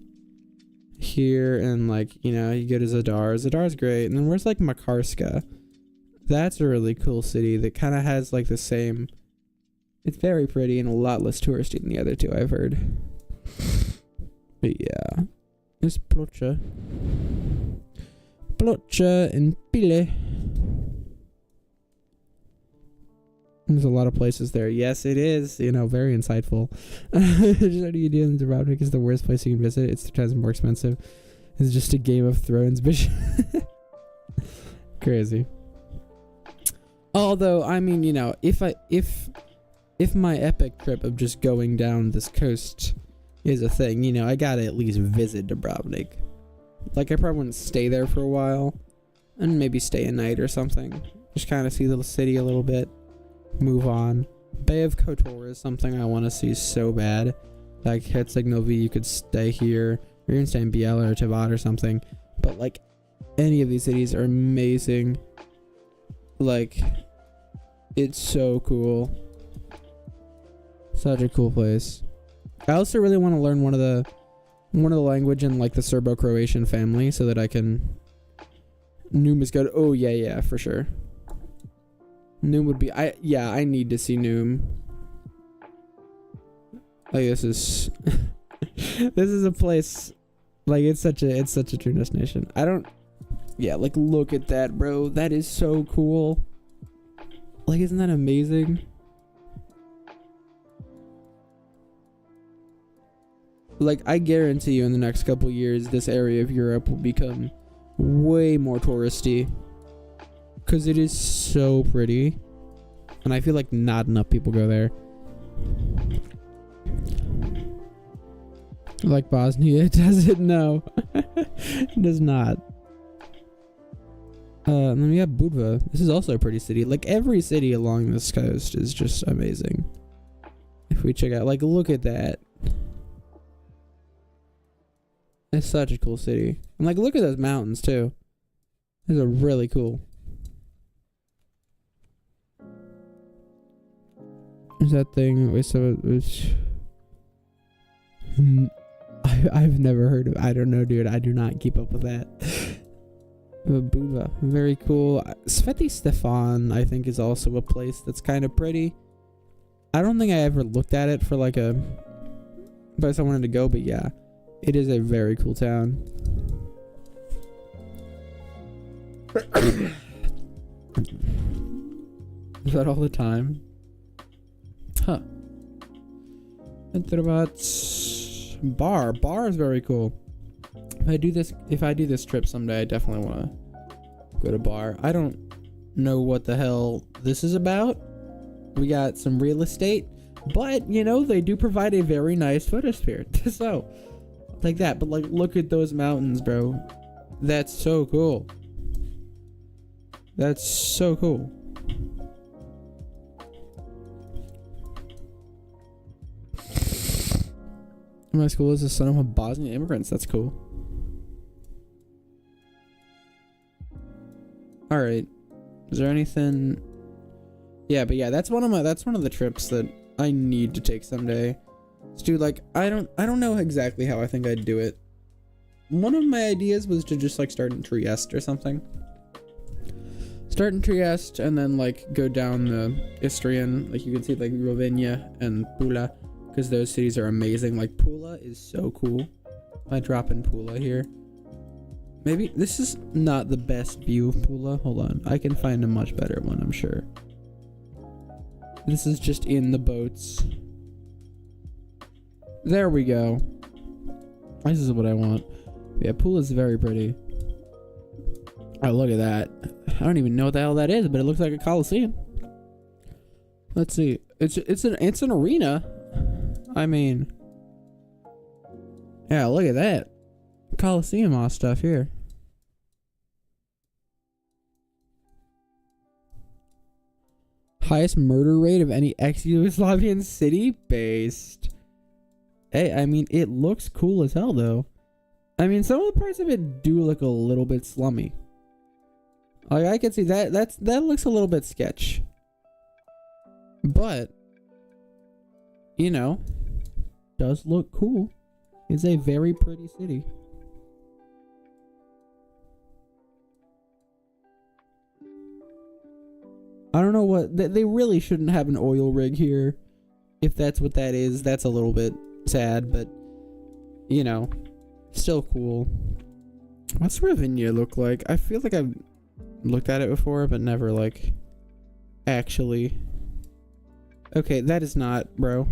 Here, and like, you know, you go to Zadar. Zadar's great. And then where's like Makarska? That's a really cool city that kind of has like the same... It's very pretty and a lot less touristy than the other two, I've heard. But yeah. It's Ploče. Ploče and Pile. There's a lot of places there. Yes, it is. You know, very insightful. What do you do in Dubrovnik is the worst place you can visit. It's 3 times more expensive. It's just a Game of Thrones, bitch. Crazy. Although, I mean, you know, if my epic trip of just going down this coast is a thing, you know, I gotta at least visit Dubrovnik. Like, I probably wouldn't stay there for a while, and maybe stay a night or something. Just kind of see the city a little bit, move on. Bay of Kotor is something I want to see so bad. Like, at Signal V, you could stay here, or you can stay in Biella or Tivat or something. But, like, any of these cities are amazing. Like, it's so cool. Such a cool place. I also really want to learn one of the language in, like, the Serbo-Croatian family so that I can... Noom is good. Oh, yeah, for sure. Noom would be... I need to see Noom. Like, this is... this is a place... Like, it's such a true destination. I don't... Yeah, like, look at that, bro. That is so cool. Like, isn't that amazing? Like, I guarantee you in the next couple years, this area of Europe will become way more touristy. Because it is so pretty. And I feel like not enough people go there. Like Bosnia, it doesn't. No. It does not. And then we have Budva. This is also a pretty city. Like, every city along this coast is just amazing. If we check out, like, look at that. It's such a cool city. And, like, look at those mountains, too. Those are really cool. Is that thing... Wait, so it was... I've never heard of... I don't know, dude. I do not keep up with that. Budva. Very cool. Sveti Stefan, I think, is also a place that's kind of pretty. I don't think I ever looked at it for, like, a... place I wanted to go, but yeah. It is a very cool town. Is that all the time? Huh. And what about Bar? Bar is very cool. If I do this trip someday, I definitely want to go to Bar. I don't know what the hell this is about. We got some real estate, but you know, they do provide a very nice photosphere. So, like that. But like, look at those mountains, bro. That's so cool. That's so cool. My school is the son of Bosnian immigrants. That's cool. All right. Is there anything? Yeah, but yeah, that's one of the trips that I need to take someday. Dude, like, I don't know exactly how I think I'd do it. One of my ideas was to just like start in Trieste or something. Start in Trieste and then like go down the Istrian, like you can see like Rovenia and Pula, because those cities are amazing. Like Pula is so cool. I drop in Pula here. Maybe this is not the best view of Pula. Hold on, I can find a much better one, I'm sure. This is just in the boats. There we go. This is what I want. Yeah, Pula is very pretty. Oh, look at that. I don't even know what the hell that is, but it looks like a coliseum. Let's see. It's an arena. I mean, yeah, look at that. Coliseum all stuff here. Highest murder rate of any ex-Yugoslavian city based. Hey, I mean, it looks cool as hell though. I mean, some of the parts of it do look a little bit slummy. Like, I can see that that looks a little bit sketch. But, you know, does look cool. It's a very pretty city. I don't know what... They really shouldn't have an oil rig here. If that's what that is, that's a little bit sad, but, you know, still cool. What's Ravinia look like? I feel like I've looked at it before, but never, like, actually. Okay, that is not, bro.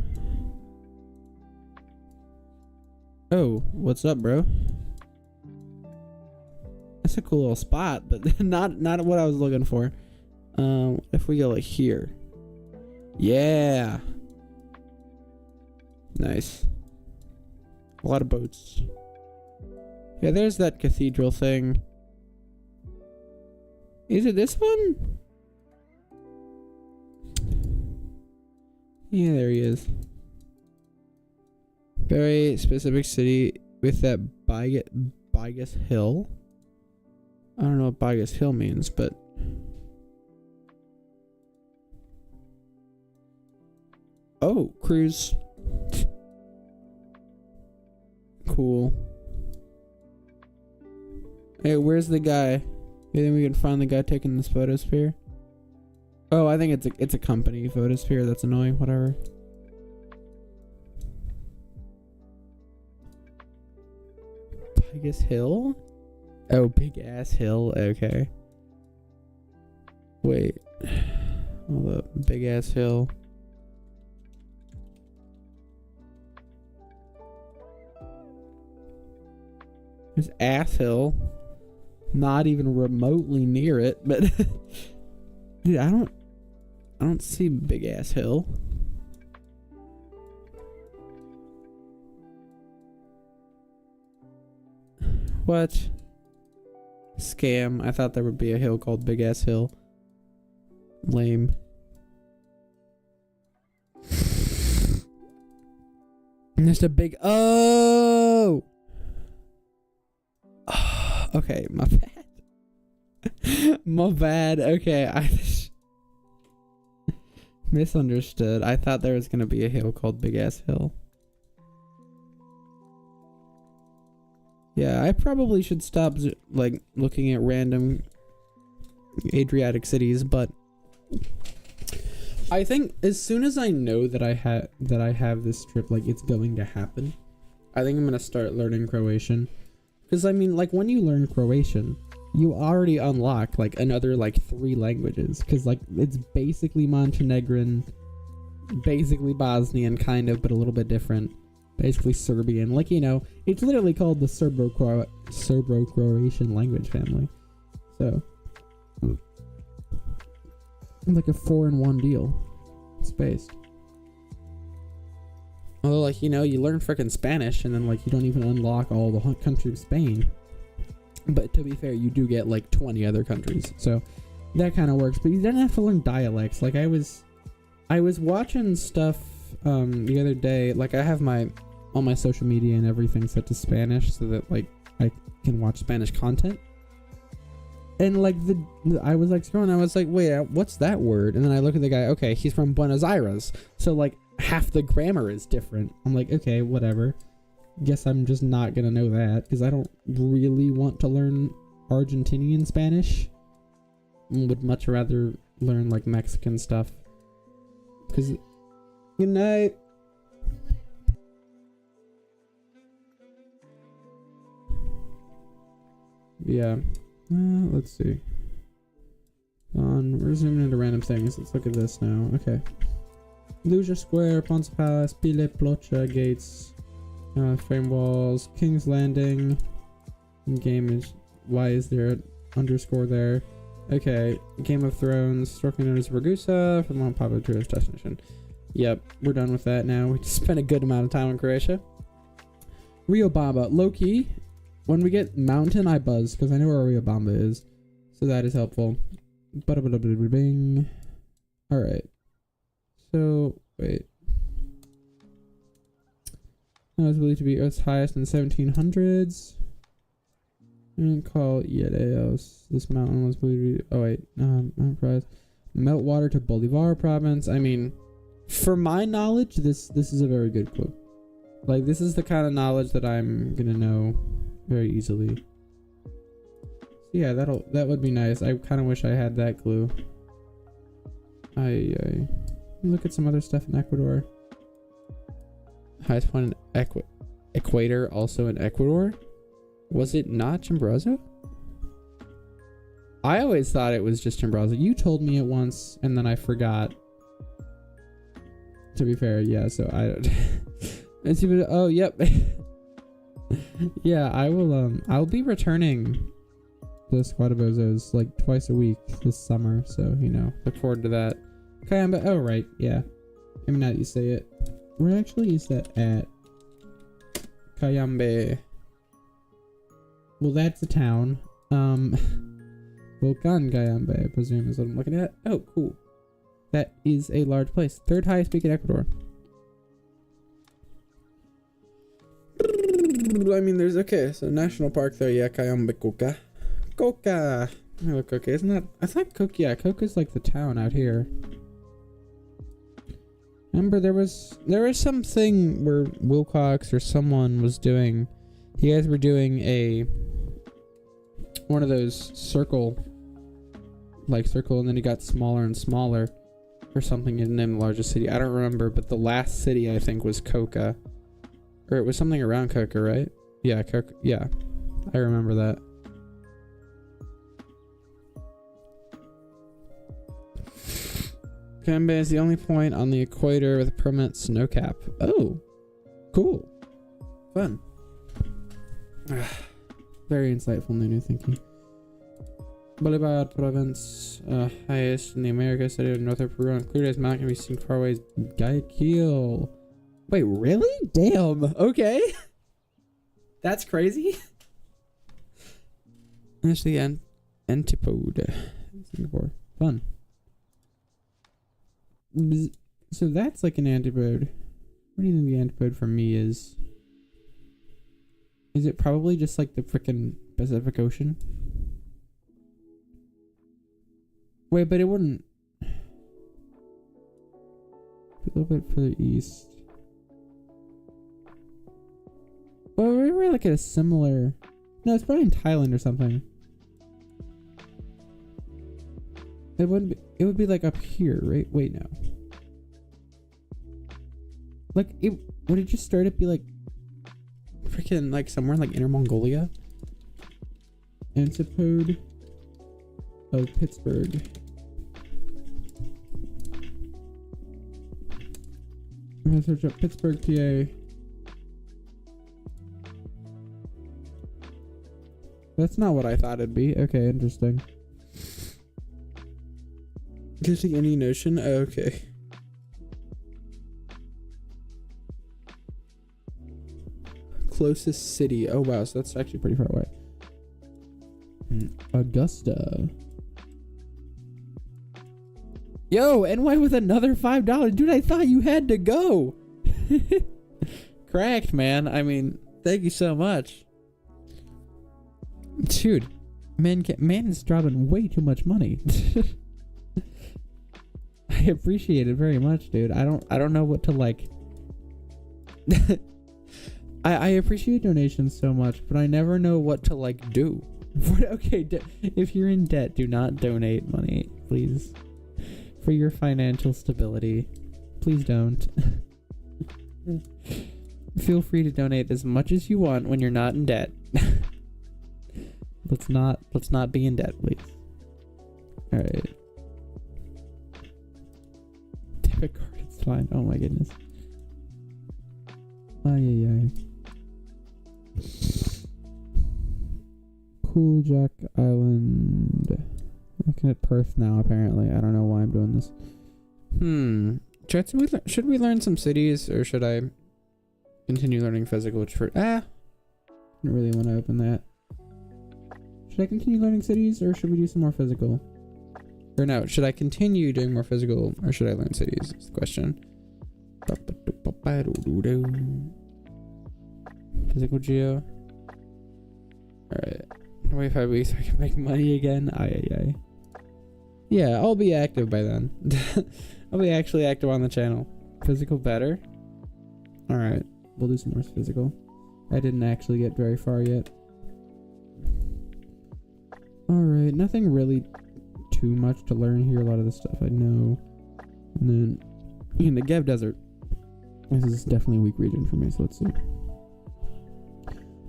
Oh, what's up, bro? That's a cool little spot, but not what I was looking for. If we go like here. Yeah. Nice. A lot of boats. Yeah, there's that cathedral thing. Is it this one? Yeah, there he is. Very specific city with that Bigas Hill. I don't know what Bigas Hill means, but... Oh, cruise. Cool. Hey, where's the guy? You think we can find the guy taking this photosphere? Oh, I think it's a company photosphere. That's annoying. Whatever. Biggest hill? Oh, big ass hill. Okay. Wait. Hold up. Big ass hill. There's ass hill. Not even remotely near it, but dude, I don't see big ass hill. What? Scam. I thought there would be a hill called Big Ass Hill. Lame. Just a big... Oh! Okay, my bad. My bad. Okay, I misunderstood. I thought there was gonna be a hill called Big Ass Hill. Yeah, I probably should stop like looking at random Adriatic cities, but I think as soon as I know that I have this trip, like it's going to happen, I think I'm gonna start learning Croatian. Because I mean, like when you learn Croatian, you already unlock like another like 3 languages. Because like it's basically Montenegrin, basically Bosnian kind of, but a little bit different. Basically Serbian, like, you know, it's literally called the Serbo-Croatian language family. So, like a 4-in-1 deal. It's based. Although, like, you know, you learn frickin' Spanish and then, like, you don't even unlock all the country of Spain. But to be fair, you do get, like, 20 other countries. So, that kind of works. But you don't have to learn dialects. Like, I was watching stuff, the other day. Like, I have all my social media and everything set to Spanish so that, like, I can watch Spanish content. And, like, I was, like, scrolling, I was like, wait, what's that word? And then I look at the guy, okay, he's from Buenos Aires. So, like, half the grammar is different. I'm like, okay, whatever. Guess I'm just not gonna know that, because I don't really want to learn Argentinian Spanish. Would much rather learn, like, Mexican stuff. Because, good night. Yeah. Let's see. We're zooming into random things. Let's look at this now. Okay. Lucia Square, Ponce Palace, Pile Plocha, Gates, frame walls, King's Landing. Game is... Why is there an underscore there? Okay. Game of Thrones, historically known as Ragusa, from one popular tourist destination. Yep, we're done with that now. We just spent a good amount of time in Croatia. Riobamba. Low-key, when we get mountain, I buzz, because I know where Riobamba is. So that is helpful. Bing. Alright. So, wait. No, it's believed to be Earth's highest in the 1700s. And call Yereos. This mountain was believed to be... Oh, wait. Mount Prize. Meltwater to Bolivar province. I mean, for my knowledge, this is a very good clue. Like, this is the kind of knowledge that I'm gonna know very easily. So yeah, that would be nice. I kind of wish I had that clue. Look at some other stuff in Ecuador. Highest point in Equator, also in Ecuador. Was it not Chimborazo? I always thought it was just Chimborazo. You told me it once, and then I forgot. To be fair, yeah. So I don't. Let's see what. Oh, yep. Yeah, I will. I'll be returning the Squadabozos like twice a week this summer. So you know, look forward to that. Kayamba. Oh right, yeah. Maybe now that you say it. Where actually is that at? Cayambe. Well, that's a town. Volcan Cayambe, I presume, is what I'm looking at. Oh, cool. That is a large place. Third highest peak in Ecuador. I mean, there's okay. So national park there, yeah, Cayambe Coca. Coca. Oh, look, okay, isn't that? I thought Coca. Yeah, Coca's like the town out here. Remember, there was something where Wilcox or someone was doing. You guys were doing one of those circle, and then it got smaller and smaller, or something in the largest city. I don't remember, but the last city I think was Coca, or it was something around Coca, right? Yeah, Coca. Yeah, I remember that. Cayambe is the only point on the equator with a permanent snow cap. Oh, cool. Fun. Very insightful, Nunu, thank you. Bolivar province, highest in the Americas, city of northern Peru, included as mountain can be seen far away as Guayaquil. Wait, really? Damn, okay. That's crazy. That's the antipode. Singapore. Fun. So that's like an antipode. What do you think the antipode for me is? Is it probably just like the frickin' Pacific Ocean? Wait, but it wouldn't. A little bit further east. Well, we were like at a similar. No, it's probably in Thailand or something. It wouldn't be. It would be like up here, right? Wait, no. Like, would it just start to be like freaking like somewhere in like Inner Mongolia? Antipode of Pittsburgh. I'm gonna search up Pittsburgh, PA. That's not what I thought it'd be. Okay, interesting. Getting any notion? Oh, okay. Closest city. Oh wow, so that's actually pretty far away. Augusta. Yo, NY with another $5. Dude, I thought you had to go. Cracked, man. I mean, thank you so much. Dude, man is dropping way too much money. I appreciate it very much, dude. I don't know what to like. I appreciate donations so much, but I never know what to like do. Okay, if you're in debt, do not donate money, please. For your financial stability, please don't. Feel free to donate as much as you want when you're not in debt. Let's not be in debt, please. All right. Debit card is fine. Oh my goodness. Ay. Cool Jack Island. Looking at Perth now, apparently. I don't know why I'm doing this. Should we learn some cities, or should I continue learning physical? I don't really want to open that. Should I continue learning cities, or should we do some more physical? Or no, should I continue doing more physical, or should I learn cities? Is the question. Physical geo. Alright. Wait 5 weeks so I can make money again. Ay. Yeah, I'll be active by then. I'll be actually active on the channel. Physical better? Alright. We'll do some more physical. I didn't actually get very far yet. Alright, nothing really too much to learn here. A lot of the stuff I know. And then in the Gev Desert. This is definitely a weak region for me, so let's see.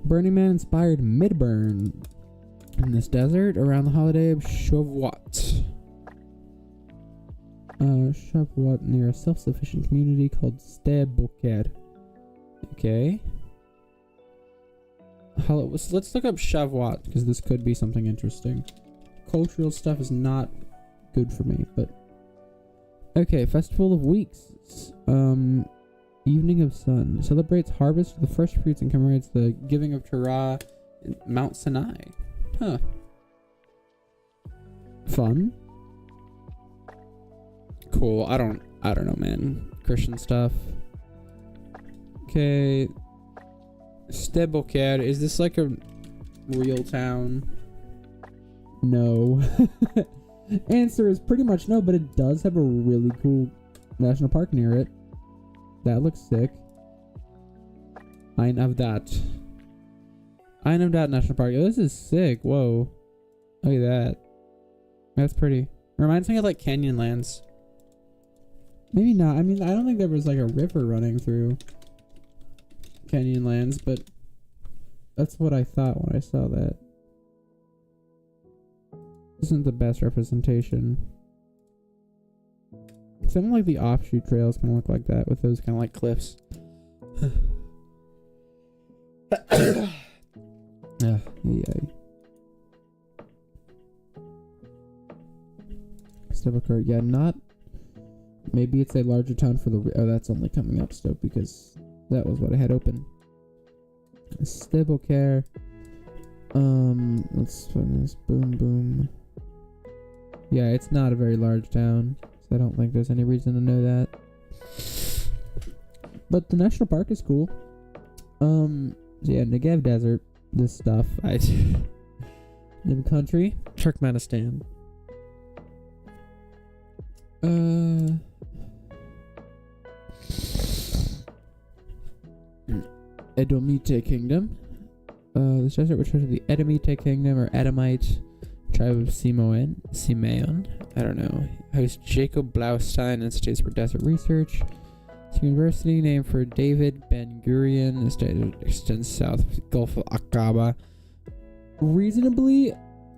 Burning Man inspired Midburn in this desert around the holiday of Shavuot. Shavuot near a self-sufficient community called Sde Boker. Okay. Let's look up Shavuot, because this could be something interesting. Cultural stuff is not good for me, but... Okay, Festival of Weeks. Evening of Sun. Celebrates harvest of the first fruits and commemorates the giving of Torah in Mount Sinai. Huh. Fun. cool. I don't know, man. Christian stuff. Okay. Stebokær. Is this like a real town? No. Answer is pretty much no, but it does have a really cool national park near it. That looks sick. Einavdat National Park. Oh, this is sick. Whoa. Look at that. That's pretty. Reminds me of like Canyonlands. Maybe not. I mean, I don't think there was like a river running through Canyonlands, but that's what I thought when I saw that. Isn't the best representation. Something like the offshoot trails kind of look like that with those kind of like cliffs. Yeah. Stebokær. Yeah, not. Maybe it's a larger town for the. Oh, that's only coming up still because that was what I had open. Stebokær. Let's find this. Boom, boom. Yeah, it's not a very large town, so I don't think there's any reason to know that. But the national park is cool. So yeah, Negev Desert. This stuff. Nim country. Turkmenistan. Edomite Kingdom. This desert which was the Edomite Kingdom or Edomite tribe of Simeon. I don't know. Hosts Jacob Blaustein Institute for Desert Research. It's a university named for David Ben Gurion. The state extends south of the Gulf of Aqaba. Reasonably,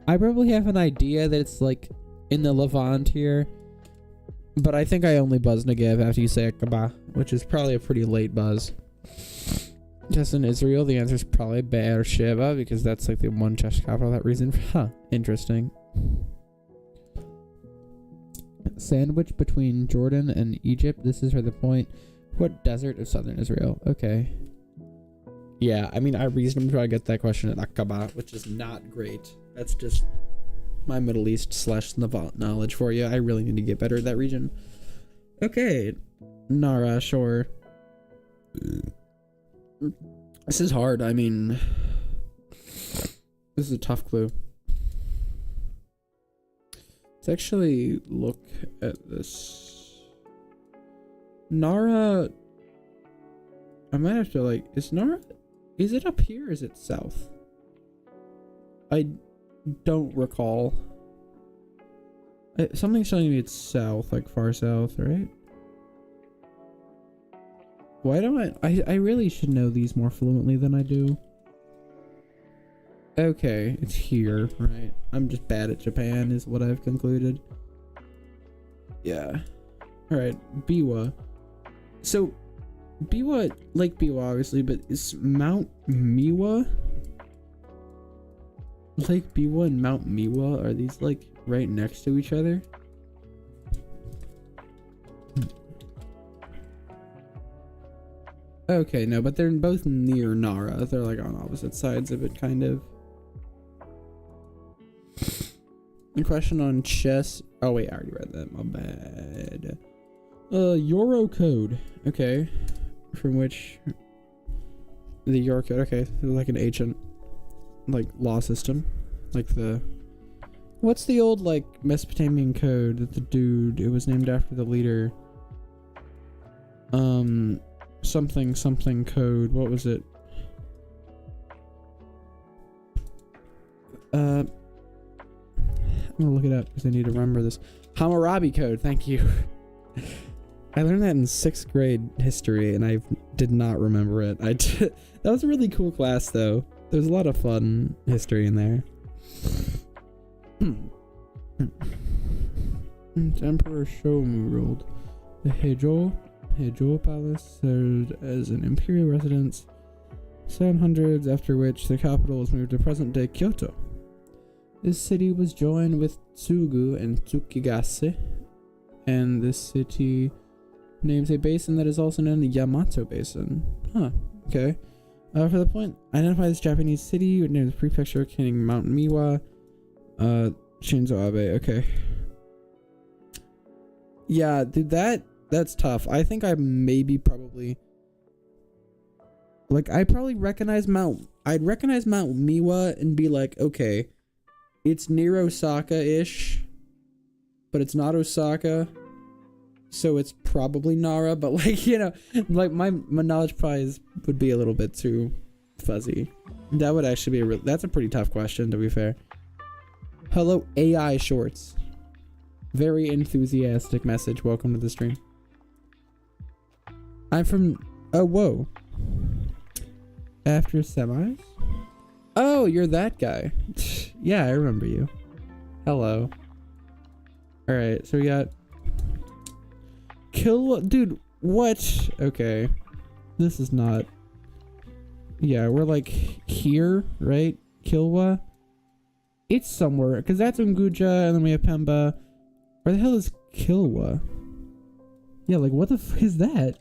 I probably have an idea that it's like in the Levant here. But I think I only buzz Negev after you say Aqaba, which is probably a pretty late buzz. Just in Israel, the answer is probably Be'er Sheva, because that's like the one Czech capital. That reason. Huh. Interesting. Sandwich between Jordan and Egypt. This is for the point. What desert of southern Israel? Okay. Yeah, I mean, I reasonably probably get that question at Aqaba, which is not great. That's just my Middle East / Levant knowledge for you. I really need to get better at that region. Okay. Nara, sure. This is hard. I mean, this is a tough clue. Let's actually look at this. Nara. I might have to like. Is Nara? Is it up here or is it south? I don't recall. Something's telling me it's south, like far south, right? Why don't I really should know these more fluently than I do. Okay, it's here, right? I'm just bad at Japan is what I've concluded. Yeah. Alright, Biwa. So, Biwa, Lake Biwa obviously, but is Mount Miwa? Lake Biwa and Mount Miwa, are these like right next to each other? Okay, no, but they're both near Nara. They're like on opposite sides of it, kind of. The question on chess. Oh wait, I already read that. My bad. Euro code. Okay, from which the Euro code. Okay, like an ancient, like law system, like the. What's the old like Mesopotamian code that the dude? It was named after the leader. Something code. What was it? I'm gonna look it up because I need to remember this. Hammurabi code. Thank you. I learned that in 6th grade history, and I did not remember it. That was a really cool class, though. There's a lot of fun history in there. Emperor Shomu ruled the Heijo Palace served as an imperial residence 700s, after which the capital was moved to present-day Kyoto. This city was joined with Tsugu and Tsukigase, and this city names a basin that is also known as the Yamato Basin. Huh, okay. For the point, identify this Japanese city named the prefecture containing Mount Miwa. Shinzo Abe, okay. Yeah, dude, that's tough. I think I maybe probably like I'd recognize Mount Miwa and be like, okay, it's near Osaka-ish, but it's not Osaka, so it's probably Nara, but like, you know, like my knowledge prize would be a little bit too fuzzy. That would actually be that's a pretty tough question, to be fair. Hello, AI Shorts. Very enthusiastic message. Welcome to the stream. I'm from... Oh, whoa. After semis? Oh, you're that guy. Yeah, I remember you. Hello. Alright, so we got... Dude, what? Okay. This is not... Yeah, we're like here, right? Kilwa? It's somewhere, because that's Unguja, and then we have Pemba. Where the hell is Kilwa? Yeah, like, what the f is that?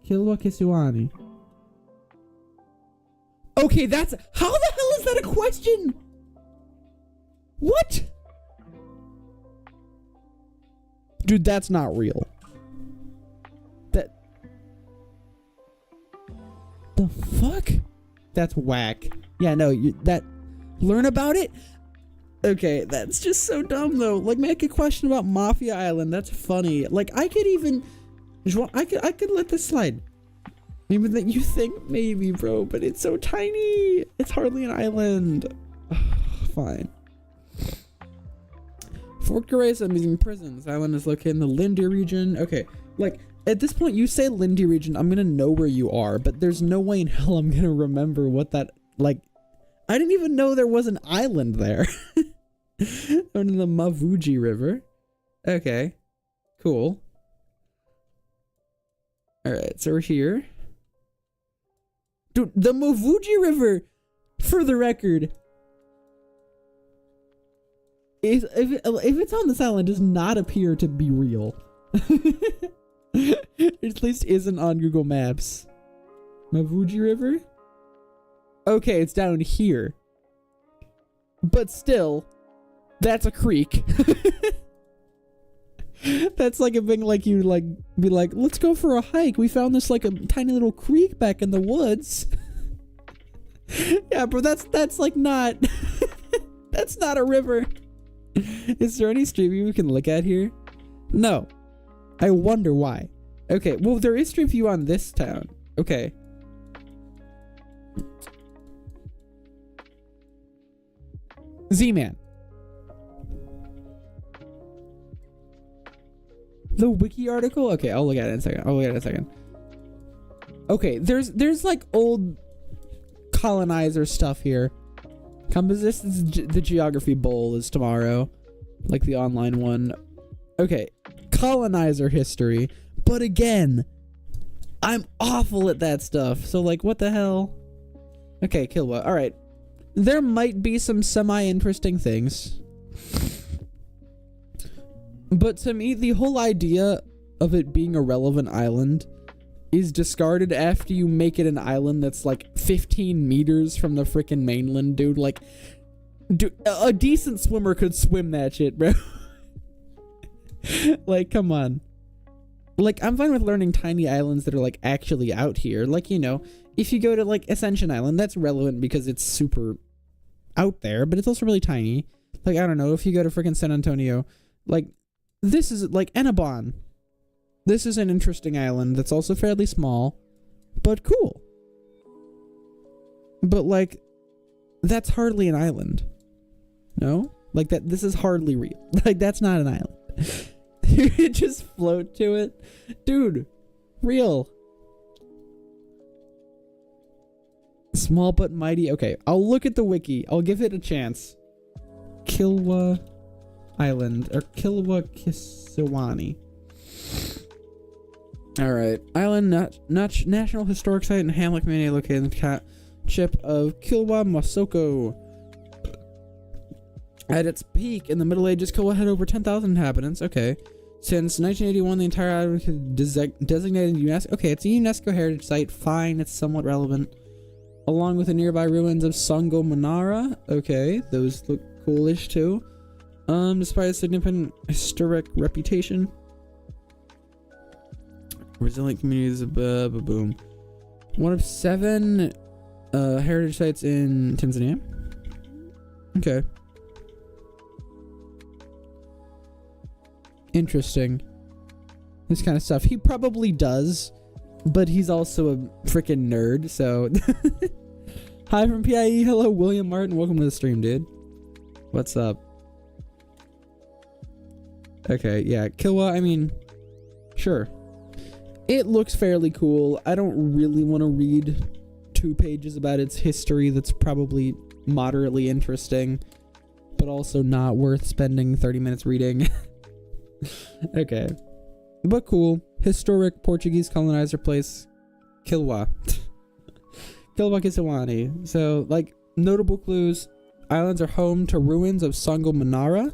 Kilwa Kisuani. Okay, that's... How the hell is that a question? What? Dude, that's not real. That... The fuck? That's whack. Yeah, no, learn about it? Okay, that's just so dumb though. Like, make a question about Mafia Island. That's funny. Like, I could let this slide. Even that you think maybe, bro, but it's so tiny. It's hardly an island. Fine. Fort Grace, I'm using prisons. Island is located in the Lindy region. Okay, like, at this point, you say Lindy region, I'm gonna know where you are, but there's no way in hell I'm gonna remember what that, like, I didn't even know there was an island there. On the Mavuji River. Okay, cool. Alright, so we're here. Dude, the Mavuji River, for the record, if it's on this island, does not appear to be real. It at least isn't on Google Maps. Mavuji River? Okay, it's down here. But still, that's a creek. That's like a thing, like you like be like, let's go for a hike. We found this like a tiny little creek back in the woods. Yeah, bro, that's like not that's not a river. Is there any street view we can look at here? No. I wonder why. Okay, well, there is street view on this town. Okay. Z-Man. The wiki article? Okay, I'll look at it in a second. Okay, there's like old colonizer stuff here. Compositions, the geography bowl is tomorrow. Like the online one. Okay, colonizer history. But again, I'm awful at that stuff. So like, what the hell? Okay, Kilwa. Alright. There might be some semi-interesting things. But to me, the whole idea of it being a relevant island is discarded after you make it an island that's like 15 meters from the freaking mainland, dude. Like, dude, a decent swimmer could swim that shit, bro. Like, come on. Like, I'm fine with learning tiny islands that are like actually out here. Like, you know, if you go to like Ascension Island, that's relevant because it's super out there, but it's also really tiny. Like, I don't know, if you go to freaking San Antonio, like, this is like Enabon. This is an interesting island that's also fairly small, but cool. But like, that's hardly an island. No? Like that, this is hardly real. Like, that's not an island. You just float to it. Dude, real. Small but mighty. Okay, I'll look at the wiki. I'll give it a chance. Kilwa Island, or Kilwa Kisiwani. Alright. Island, National Historic Site and Hamlet Community located in the township of Kilwa Masoko. At its peak in the Middle Ages, Kilwa had over 10,000 inhabitants. Okay. Since 1981, the entire island was designated UNESCO. Okay, it's a UNESCO heritage site. Fine, it's somewhat relevant. Along with the nearby ruins of Songo Manara. Okay, those look coolish too. Despite a significant historic reputation, resilient communities, boom. One of 7 heritage sites in Tanzania. Okay. Interesting. This kind of stuff. He probably does, but he's also a freaking nerd, so. Hi from PIE. Hello, William Martin. Welcome to the stream, dude. What's up? Okay, yeah. Kilwa, I mean, sure. It looks fairly cool. I don't really want to read 2 pages about its history that's probably moderately interesting, but also not worth spending 30 minutes reading. Okay. But cool. Historic Portuguese colonizer place, Kilwa. Kilwa Kisiwani. So, like, notable clues. Islands are home to ruins of Songo Manara,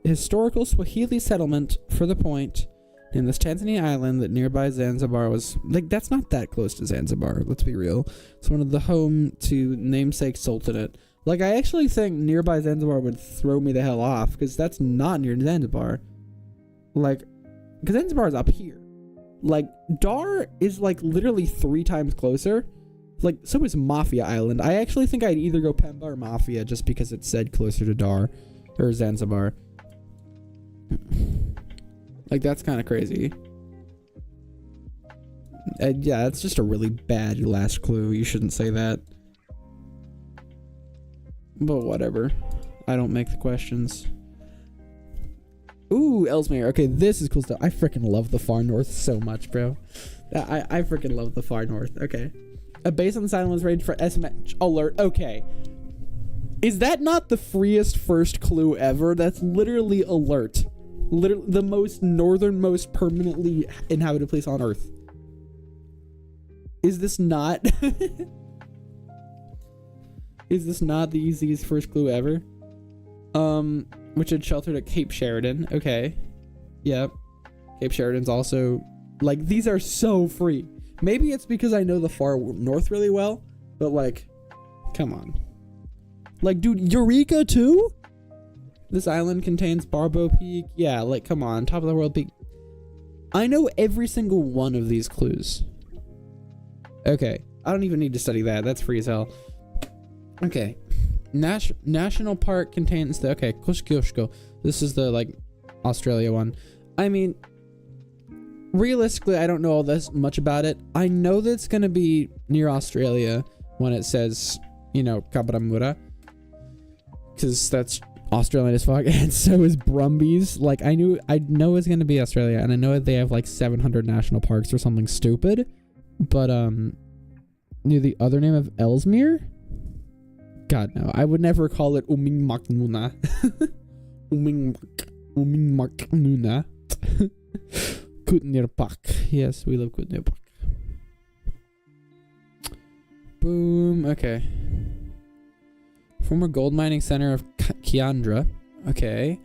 a historical Swahili settlement for the point in this Tanzania island that nearby Zanzibar was, like, that's not that close to Zanzibar, let's be real. It's one of the home to namesake sultanate. Like, I actually think nearby Zanzibar would throw me the hell off, because that's not near Zanzibar. Like, because Zanzibar is up here. Like, Dar is, like, literally 3 times closer. Like, so is Mafia Island. I actually think I'd either go Pemba or Mafia just because it said closer to Dar or Zanzibar. Like, that's kind of crazy. Yeah, it's just a really bad last clue. You shouldn't say that. But whatever. I don't make the questions. Ooh, Ellesmere. Okay, this is cool stuff. I freaking love the Far North so much, bro. I freaking love the Far North. Okay. A base on this island was rated for SMH alert. Okay. Is that not the freest first clue ever? That's literally alert. Literally the most northernmost permanently inhabited place on Earth. Is this not? Is this not the easiest first clue ever? Which had sheltered at Cape Sheridan. Okay. Yep. Cape Sheridan's also, like, these are so free. Maybe it's because I know the far north really well, but, like, come on. Like, dude, Eureka too? This island contains Barbo Peak. Yeah, like, come on. Top of the world peak. I know every single one of these clues. Okay. I don't even need to study that. That's free as hell. Okay. National park contains the, okay, Kushkioshko. This is the, like, Australia one. I mean, realistically, I don't know all this much about it. I know that it's going to be near Australia when it says, you know, Cabramura. Because that's Australian as fuck. And so is Brumbies. Like, I know it's going to be Australia. And I know that they have, like, 700 national parks or something stupid. But, near the other name of Ellesmere? God, no. I would never call it Umingmaknuna. Umingmaknuna. Kutnirpak. Yes, we love Kutnirpak. Boom. Okay. Former gold mining center of Kiandra. Okay.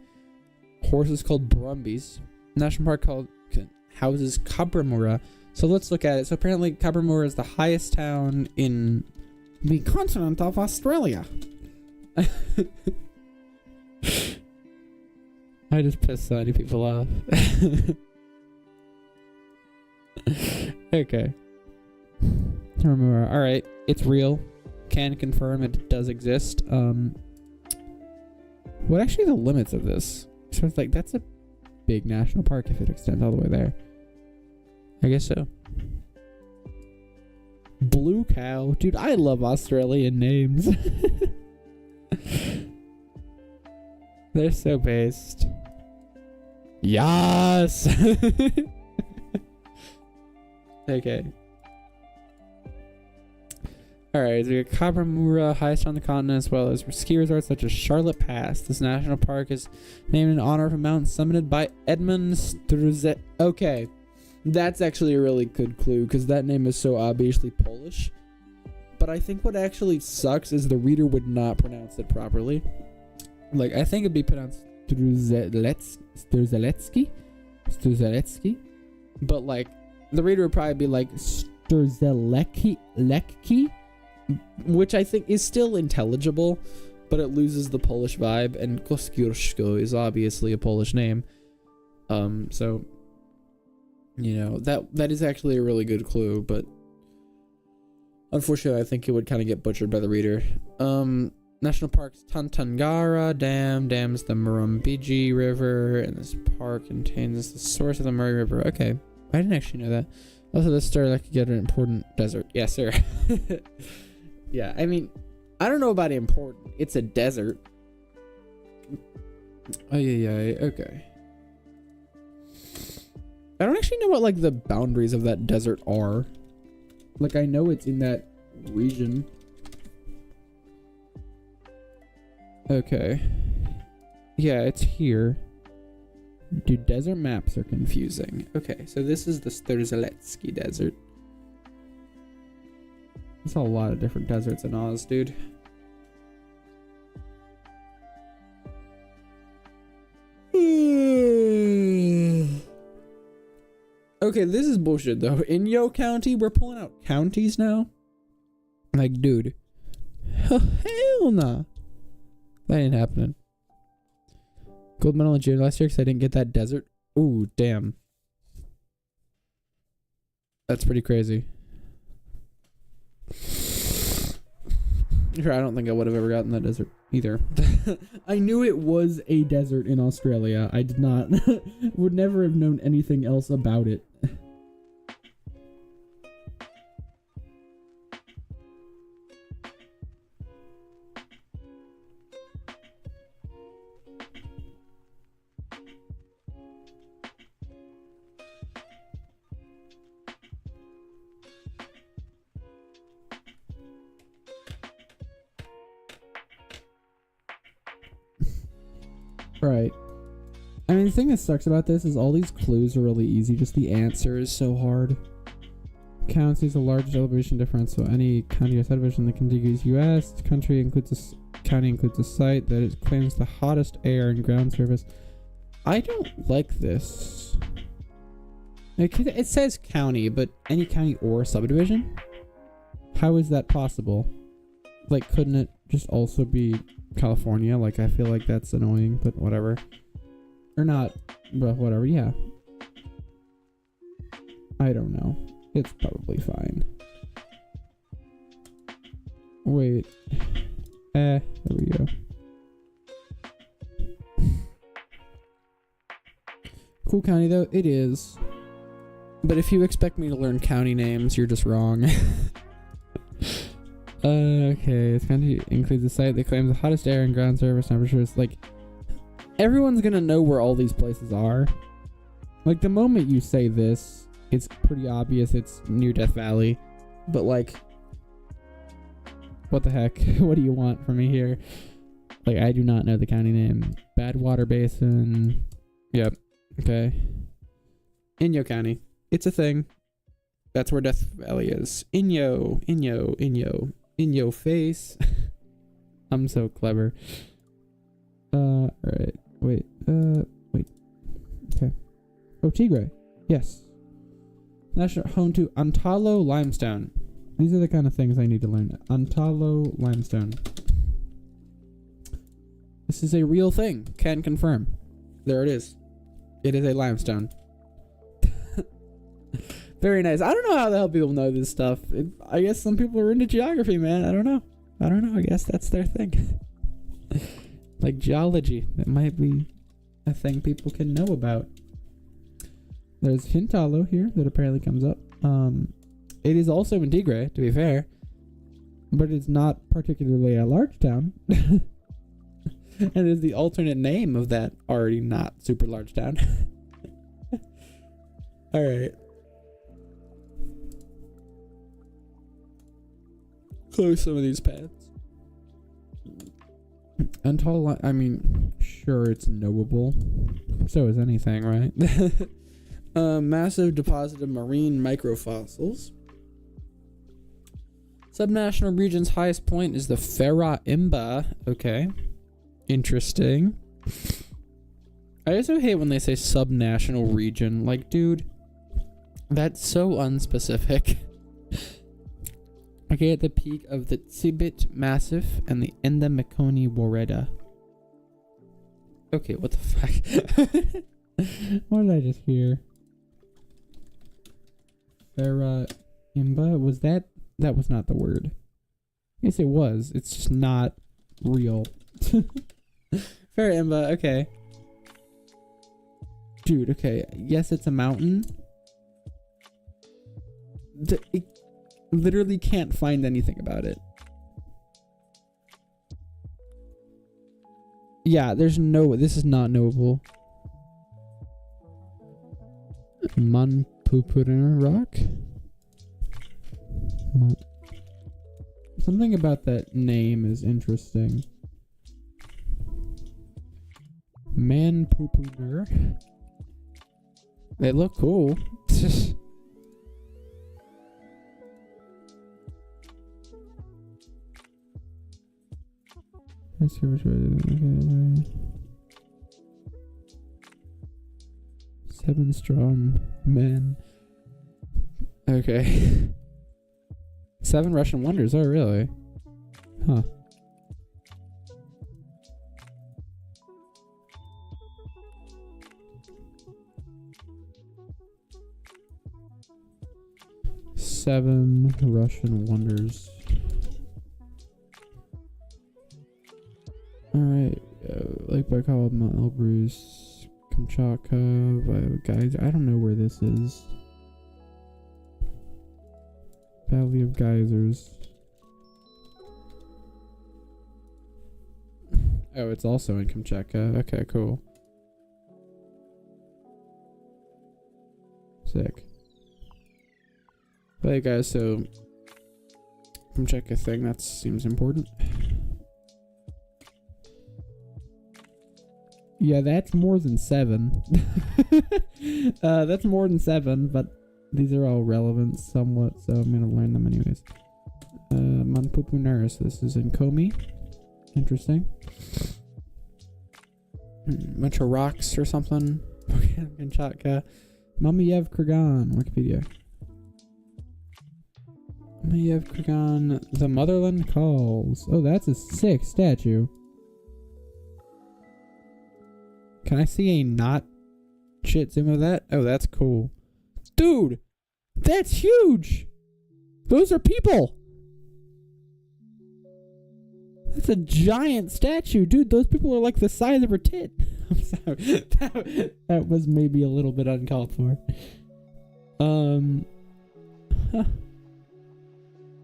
Horses called Brumbies. National park called houses Cabramura. So let's look at it. So apparently Cabramura is the highest town in the continent of Australia. I just pissed so many people off. Okay. Alright, it's real. Can confirm it does exist. What actually are the limits of this? So it's like, that's a big national park if it extends all the way there. I guess so. Blue Cow. Dude, I love Australian names. They're so based. Yes! Okay. Alright, so we got Cabramura, highest on the continent, as well as ski resorts such as Charlotte Pass. This national park is named in honor of a mountain summited by Edmund Struzet. Okay. That's actually a really good clue, because that name is so obviously Polish. But I think what actually sucks is the reader would not pronounce it properly. Like, I think it'd be pronounced Strzelecki? But, like, the reader would probably be like Strzelecki, which I think is still intelligible. but it loses the Polish vibe, and Kościuszko is obviously a Polish name. So, you know, that is actually a really good clue, but unfortunately I think it would kind of get butchered by the reader. National Parks: Tantangara Dam is the Murrumbidgee River, and this park contains the source of the Murray River. Okay, I didn't actually know that. Also, this star that could get an important desert. Yes, sir. Yeah, I mean, I don't know about important. It's a desert. Oh, yeah, okay. I don't actually know what, like, the boundaries of that desert are. Like, I know it's in that region. Okay. Yeah, it's here. Dude, desert maps are confusing. Okay, so this is the Strzelecki Desert. There's a lot of different deserts in Oz, dude. Okay, this is bullshit, though. In Yo County, we're pulling out counties now? Like, dude. Hell nah. That ain't happening. Gold medal in June last year because I didn't get that desert. Ooh, damn. That's pretty crazy. Sure, I don't think I would have ever gotten that desert either. I knew it was a desert in Australia. I did not. Would never have known anything else about it. Right. I mean, the thing that sucks about this is all these clues are really easy, just the answer is so hard. County is the largest elevation difference, so any county or subdivision in the contiguous U.S. county includes a site that it claims the hottest air and ground surface. I don't like this. It says county, but any county or subdivision? How is that possible? Like, couldn't it just also be California? Like, I feel like that's annoying, but whatever. Or not, but whatever, yeah. I don't know. It's probably fine. Wait. There we go. Cool county, though. It is. But if you expect me to learn county names, you're just wrong. Okay, this county includes a site that claims the hottest air and ground surface temperatures. Like, everyone's gonna know where all these places are. Like, the moment you say this, it's pretty obvious it's near Death Valley. But, like, what the heck? What do you want from me here? Like, I do not know the county name. Badwater Basin. Yep. Okay. Inyo County. It's a thing. That's where Death Valley is. Inyo. In your face. I'm so clever. Alright. Wait. Okay. Oh, Tigray. Yes. National home to Antalo limestone. These are the kind of things I need to learn. Antalo limestone. This is a real thing. Can confirm. There it is. It is a limestone. Very nice. I don't know how the hell people know this stuff. I guess some people are into geography, man. I don't know. I guess that's their thing. Like geology. That might be a thing people can know about. There's Hintalo here that apparently comes up. It is also in Tigray, to be fair. But it's not particularly a large town. And it is the alternate name of that already not super large town. Alright. Close some of these paths. Until I mean, sure, it's knowable. So is anything, right? Massive deposit of marine microfossils. Subnational region's highest point is the Ferra Imba. Okay. Interesting. I also hate when they say subnational region. Like, dude, that's so unspecific. Okay, at the peak of the Tsibit Massif and the Endamikoni Woreda. Okay, what the fuck? What did I just hear? Imba? Was that? That was not the word. Yes, it was. It's just not real. Fair Imba, okay. Dude, okay. Yes, it's a mountain. It literally can't find anything about it. Yeah, there's no... This is not knowable. Manpupurina Rock? Something about that name is interesting. Manpupurina? They look cool. Let's see which way. 7 strong men. Okay. 7 Russian wonders. Oh, really? Huh. Seven Russian wonders. Alright. Lake Baikal, Mount Elbrus, Kamchatka, guys. I don't know where this is. Valley of Geysers. Oh, it's also in Kamchatka. Okay, cool. Sick. But hey guys, so Kamchatka thing, that seems important. Yeah, that's more than 7. That's more than 7, but these are all relevant somewhat, so I'm gonna learn them anyways. Manpupunaris, this is in Komi. Interesting. Bunch of rocks or something. Kamchatka. Mamayev Kurgan, Wikipedia. Mamayev Kurgan, the motherland calls. Oh, that's a sick statue. Can I see a not shit zoom of that? Oh, that's cool. Dude, that's huge. Those are people. That's a giant statue. Dude, those people are like the size of her tit. I'm sorry. That was maybe a little bit uncalled for. Huh.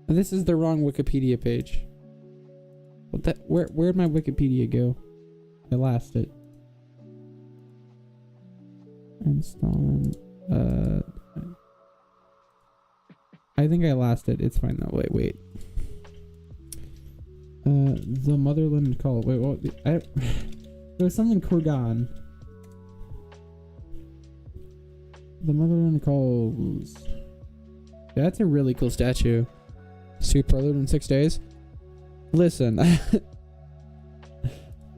This is the wrong Wikipedia page. What that? Where'd my Wikipedia go? I lost it. Installing. I think I lost it. It's fine though. Wait. The motherland call. Wait, what? There was something Kurgan. The motherland calls. That's a really cool statue. Super prelude in 6 days. Listen,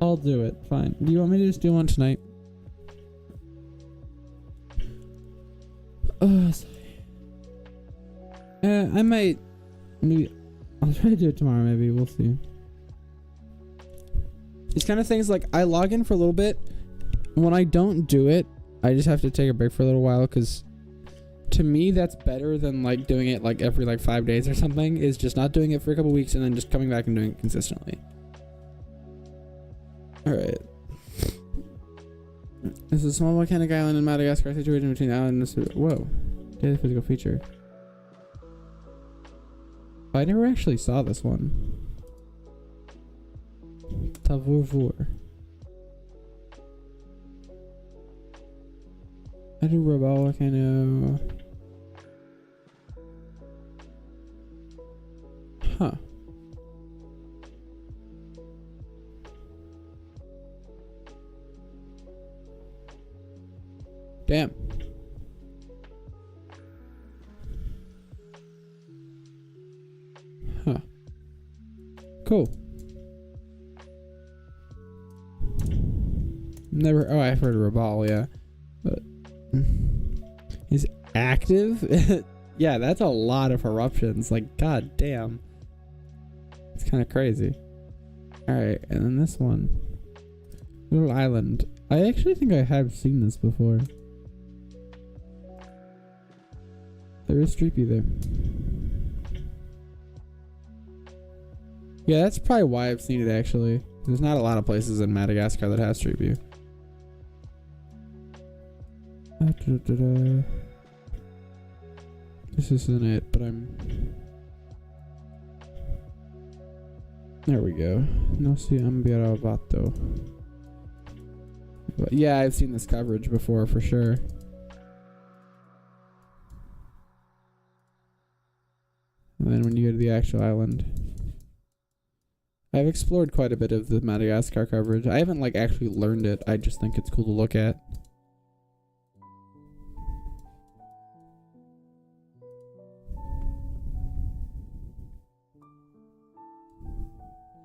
I'll do it. Fine. Do you want me to just do one tonight? I might. Maybe I'll try to do it tomorrow. Maybe we'll see. These kind of things, like I log in for a little bit. When I don't do it, I just have to take a break for a little while because, to me, that's better than like doing it like every like 5 days or something. Is just not doing it for a couple weeks and then just coming back and doing it consistently. All right. This is a small volcanic island in Madagascar situated between the island and the... Whoa. Daily physical feature. I never actually saw this one. Tavurvur. I do Robal volcano. Huh. Damn. Huh. Cool. Never. Oh, I've heard of Rabal, yeah. But he's active. Yeah, that's a lot of eruptions. Like, god damn. It's kind of crazy. Alright, and then this one. Little island. I actually think I have seen this before. There is Streepy there. Yeah, that's probably why I've seen it actually. There's not a lot of places in Madagascar that have Street View. This isn't it, but there we go. No si ambiaravato. But yeah, I've seen this coverage before for sure. And then when you go to the actual island, I've explored quite a bit of the Madagascar coverage. I haven't like actually learned it. I just think it's cool to look at.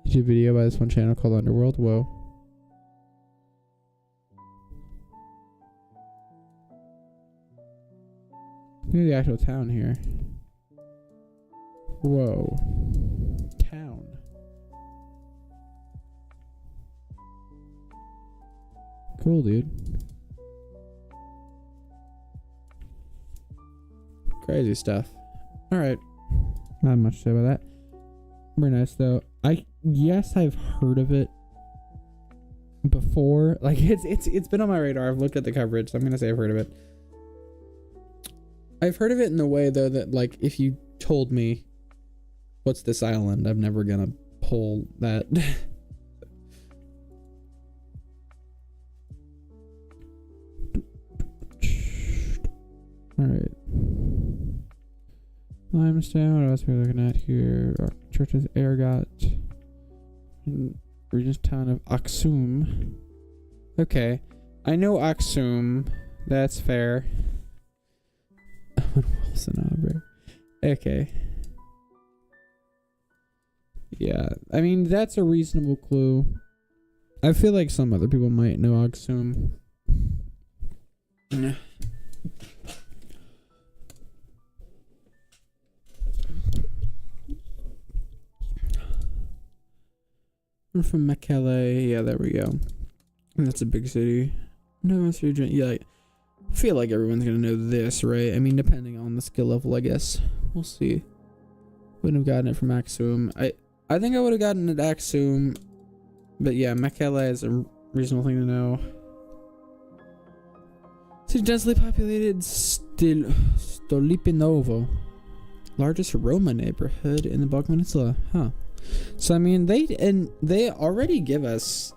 YouTube video by this one channel called Underworld. Whoa. Look at the actual town here. Whoa. Town. Cool, dude. Crazy stuff. Alright. Not much to say about that. Very nice though. Yes, I've heard of it before. Like it's been on my radar. I've looked at the coverage, so I'm gonna say I've heard of it. I've heard of it in the way though that like if you told me what's this island, I'm never gonna pull that. Alright. Limestone, what else are we looking at here? Churches Ergot. Region's town of Aksum. Okay. I know Aksum. That's fair. Wilson, okay. Yeah. I mean, that's a reasonable clue. I feel like some other people might know Aksum. I'm from Mekelle. Yeah, there we go. That's a big city. No, yeah, I feel like everyone's gonna know this, right? I mean, depending on the skill level, I guess. We'll see. Wouldn't have gotten it from Aksum. I think I would have gotten it at Aksum. But yeah, Mekelle is a reasonable thing to know. City densely populated Stolipinovo. Largest Roma neighborhood in the Balkan Peninsula. Huh. So I mean they already give us,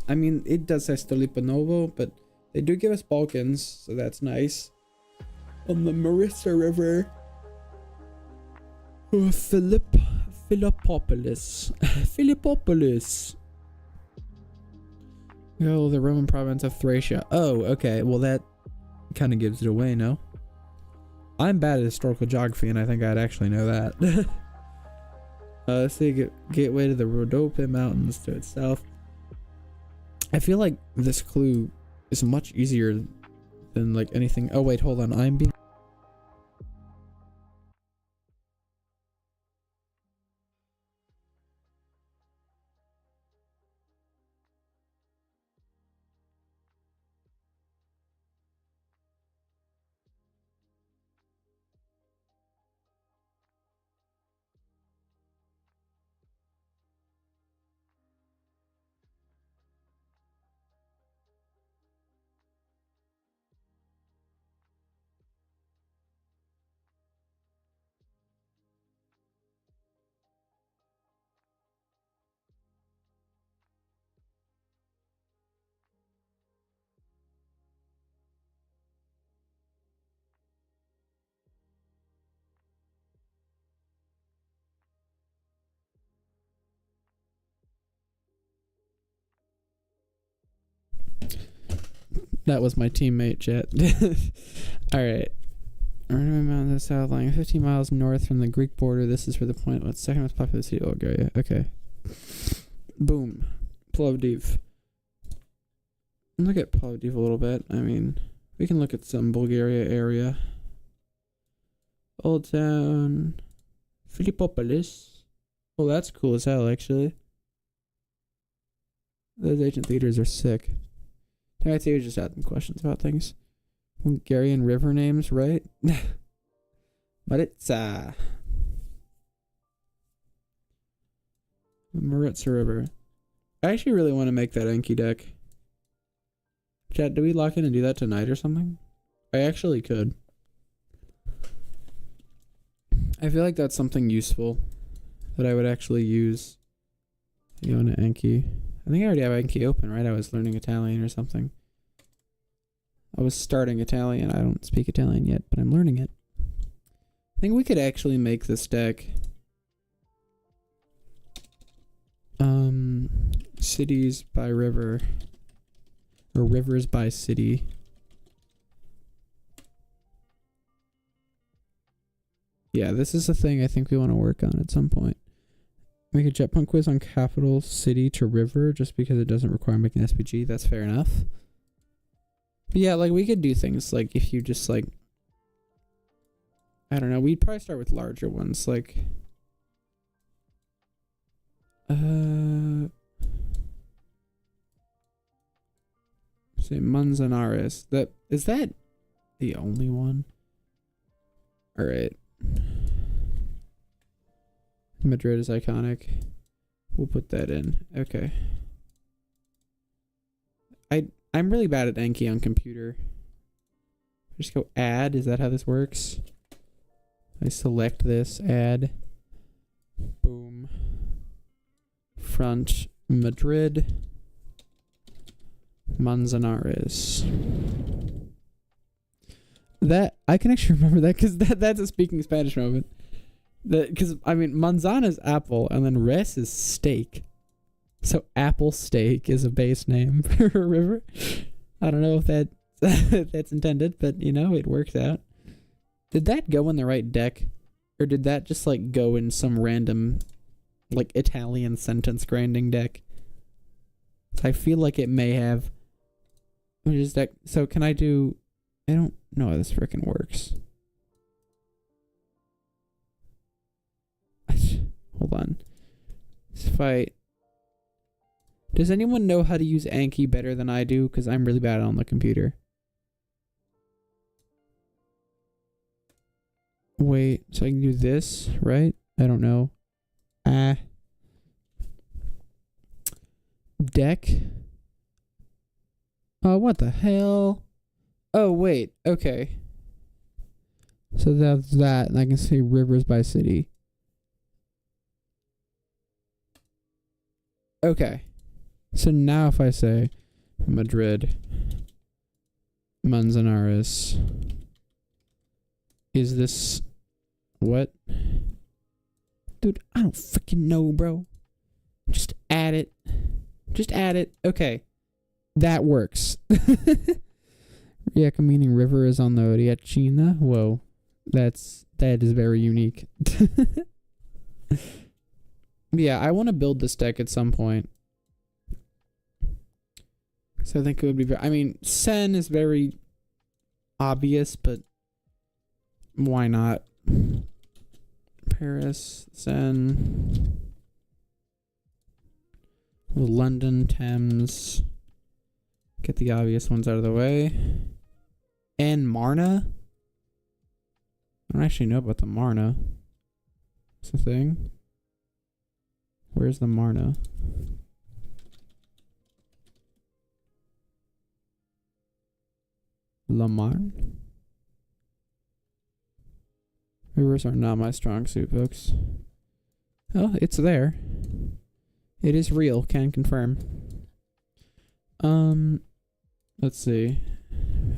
I mean it does say Stolipinovo, but they do give us Balkans, so that's nice. On the Marissa River. Philippopolis. Oh, the Roman province of Thracia. Oh, okay. Well, that kind of gives it away, no? I'm bad at historical geography, and I think I'd actually know that. Let's see, gateway to the Rhodope Mountains to its south. I feel like this clue is much easier than like anything. Oh wait, hold on. I'm being. That was my teammate, chat. Alright. Mountain the south lying 15 miles north from the Greek border. This is for the point with second most populous city of Bulgaria. Okay. Boom. Plovdiv. Look at Plovdiv a little bit. I mean, we can look at some Bulgaria area. Old Town. Philippopolis. Well, that's cool as hell, actually. Those ancient theaters are sick. I'd say we just had some questions about things. Hungarian river names, right? Maritsa. Maritsa River. I actually really want to make that Enki deck. Chat, do we lock in and do that tonight or something? I actually could. I feel like that's something useful that I would actually use. Iona Enki. I think I already have Enki open, right? I was learning Italian or something. I was starting Italian. I don't speak Italian yet, but I'm learning it. I think we could actually make this deck. Cities by river. Or rivers by city. Yeah, this is a thing I think we want to work on at some point. Make a jetpunk quiz on capital city to river just because it doesn't require making SPG. That's fair enough. But yeah, like we could do things like if you just like, I don't know, we'd probably start with larger ones like say Manzanares. That is that the only one? All right. Madrid is iconic. We'll put that in. Okay. I'm really bad at Enki on computer. Just go add. Is that how this works? I select this, add. Boom. Front Madrid. Manzanares. That I can actually remember that because that's a speaking Spanish moment. Because I mean, manzana is apple, and then res is steak. So apple steak is a base name for a river. I don't know if that that's intended, but you know, it works out. Did that go in the right deck, or did that just like go in some random, like Italian sentence grinding deck? I feel like it may have. Which is deck? So can I do? I don't know how this freaking works. Hold on. Let's fight. Does anyone know how to use Anki better than I do? Because I'm really bad on the computer. Wait, so I can do this, right? I don't know. Deck. Oh, what the hell? Oh, wait. Okay. So that's that. And I can say rivers by city. Okay. So now if I say Madrid, Manzanares, is this what? Dude, I don't freaking know, bro. Just add it. Just add it. Okay. That works. Rijeka meaning river is on the Riachina. Whoa. That is very unique. Yeah, I want to build this deck at some point. So I think it would be very, I mean, Sen is very obvious, but why not? Paris, Sen, London, Thames. Get the obvious ones out of the way. And Marna? I don't actually know about the Marna. What's the thing? Where's the Marna? La Marne? Rivers are not my strong suit, folks. Oh, it's there. It is real, can confirm. Let's see.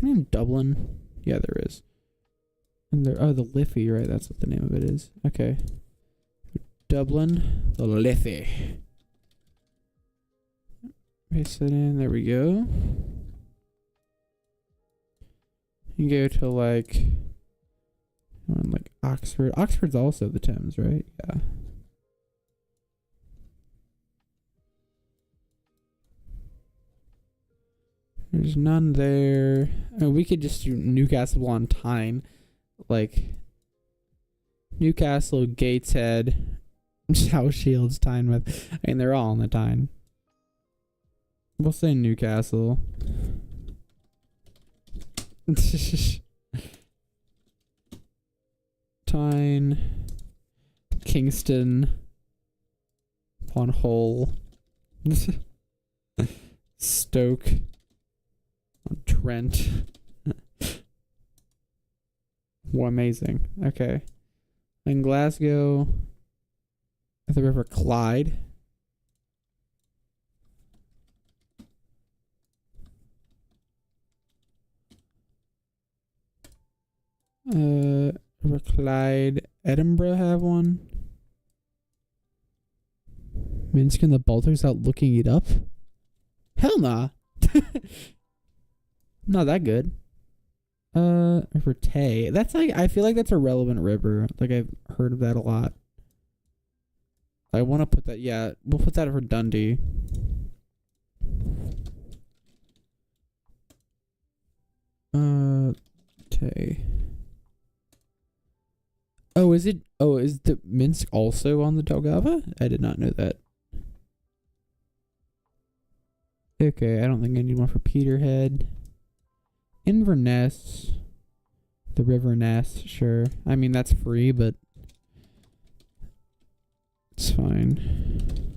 In Dublin? Yeah, there is. And there, oh, the Liffey, right? That's what the name of it is. Okay. Dublin, the Liffey. Paste it in. There we go. You go to like Oxford. Oxford's also the Thames, right? Yeah. There's none there. I mean, we could just do Newcastle on Tyne. Like, Newcastle, Gateshead, South Shields, Tynemouth. I mean, they're all in the Tyne. We'll say Newcastle. Tyne, Kingston, upon Hull, Stoke, Trent. Well, amazing. Okay. In Glasgow, at the River Clyde. River Clyde. Edinburgh have one. Minsk and the Baltics out looking it up? Hell nah. Not that good. River Tay. That's like, I feel like that's a relevant river. Like, I've heard of that a lot. I want to put that, yeah, we'll put that for Dundee. Tay. Oh, is the Minsk also on the Daugava? I did not know that. Okay, I don't think I need one for Peterhead. Inverness. The River Ness, sure. I mean, that's free, but it's fine.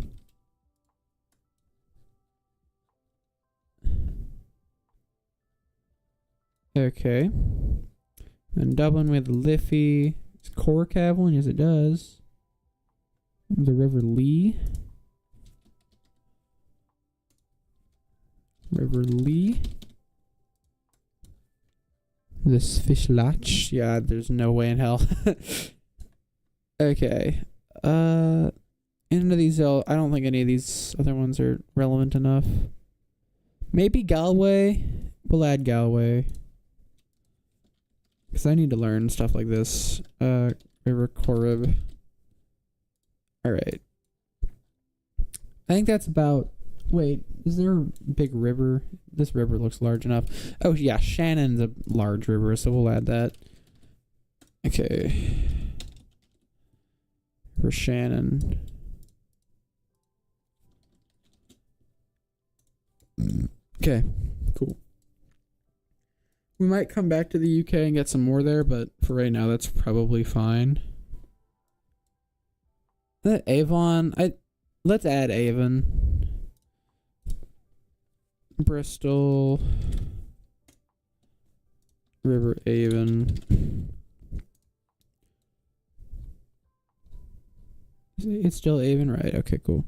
Okay. And Dublin with Liffey. Does Cork have one? Yes, it does. The River Lee. River Lee. The Svishlach. Yeah, there's no way in hell. Okay. Any of these, I don't think any of these other ones are relevant enough. Maybe Galway. We'll add Galway. Because I need to learn stuff like this. River Corrib. Alright. I think that's about... Wait, is there a big river? This river looks large enough. Oh, yeah, Shannon's a large river, so we'll add that. Okay. For Shannon. Okay, cool. We might come back to the UK and get some more there, but for right now, that's probably fine. Avon, let's add Avon. Bristol, River Avon. It's still Avon, right? Okay, cool.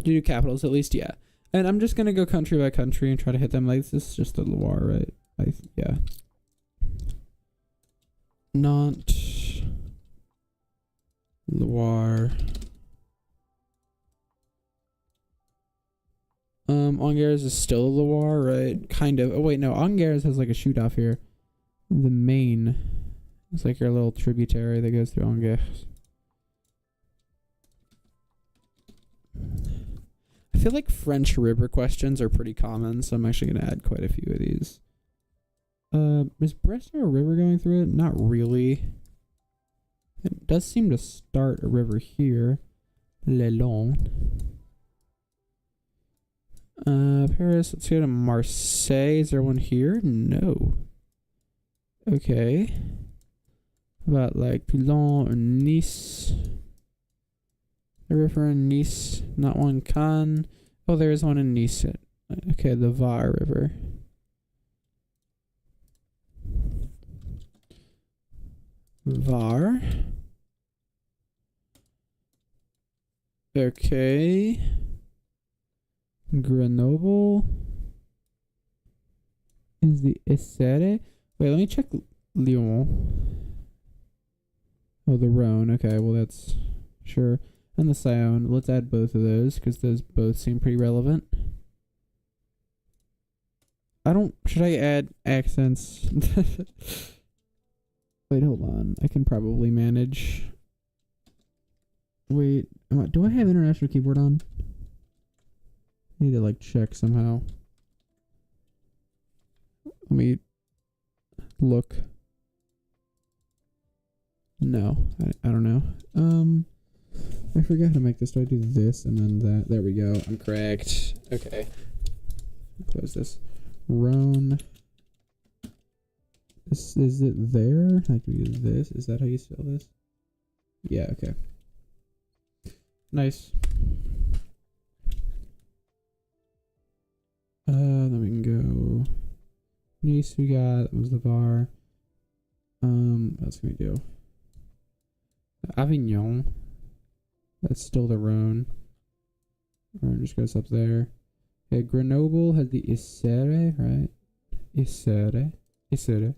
Do capitals at least, yeah. And I'm just gonna go country by country and try to hit them. Like, this is just the Loire, right? Yeah. Nantes, Loire. Angers is still Loire, right? Kind of. Oh, wait, no. Angers has like a shoot off here. The Main. It's like your little tributary that goes through Angers. I feel like French river questions are pretty common, so I'm actually going to add quite a few of these. Is Bristol a river going through it? Not really. It does seem to start a river here. Le Long. Paris, let's go to Marseille. Is there one here? No. Okay. How about like Toulon or Nice? The river in Nice, not one Cannes. Oh, there is one in Nice. Okay, the Var River. Var. Okay. Grenoble is the Essere. Wait, let me check Lyon. Oh, the Rhone. Okay, well that's sure. And the Saône. Let's add both of those because those both seem pretty relevant. Should I add accents? Wait, hold on. I can probably manage. Wait, do I have international keyboard on? I need to like check somehow. Let me look. No, I don't know. I forgot how to make this. Do I do this and then that? There we go. I'm correct. Okay. Close this. Roan. Is it there? I can use this. Is that how you spell this? Yeah, okay. Nice. Then we can go. Nice, we got. That was the bar. What else can we do? Avignon. That's still the Rhone. Rhone just goes up there. Okay, Grenoble has the Isere, right? Isere. Isere.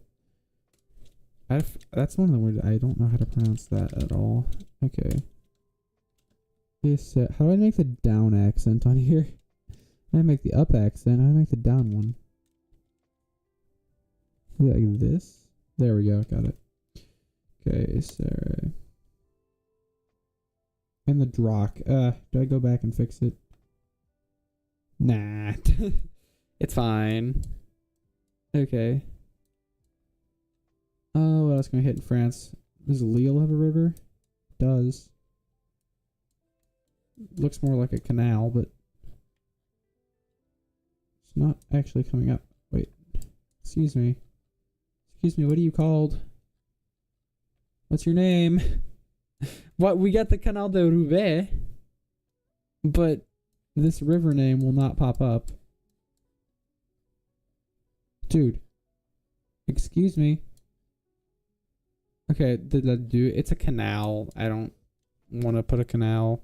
That's one of the words I don't know how to pronounce that at all. Okay. Isere. How do I make the down accent on here? How do I make the up accent? How do I make the down one? Is it like this? There we go. Got it. Okay, Isere. And the Drock. Do I go back and fix it? Nah. It's fine. Okay. Oh, what else can we hit in France? Does Lille have a river? It does. Looks more like a canal, but it's not actually coming up. Wait. Excuse me. Excuse me, what are you called? What's your name? What? We got the Canal de Roubaix, but this river name will not pop up. Dude. Excuse me. Okay, dude, it's a canal. I don't want to put a canal.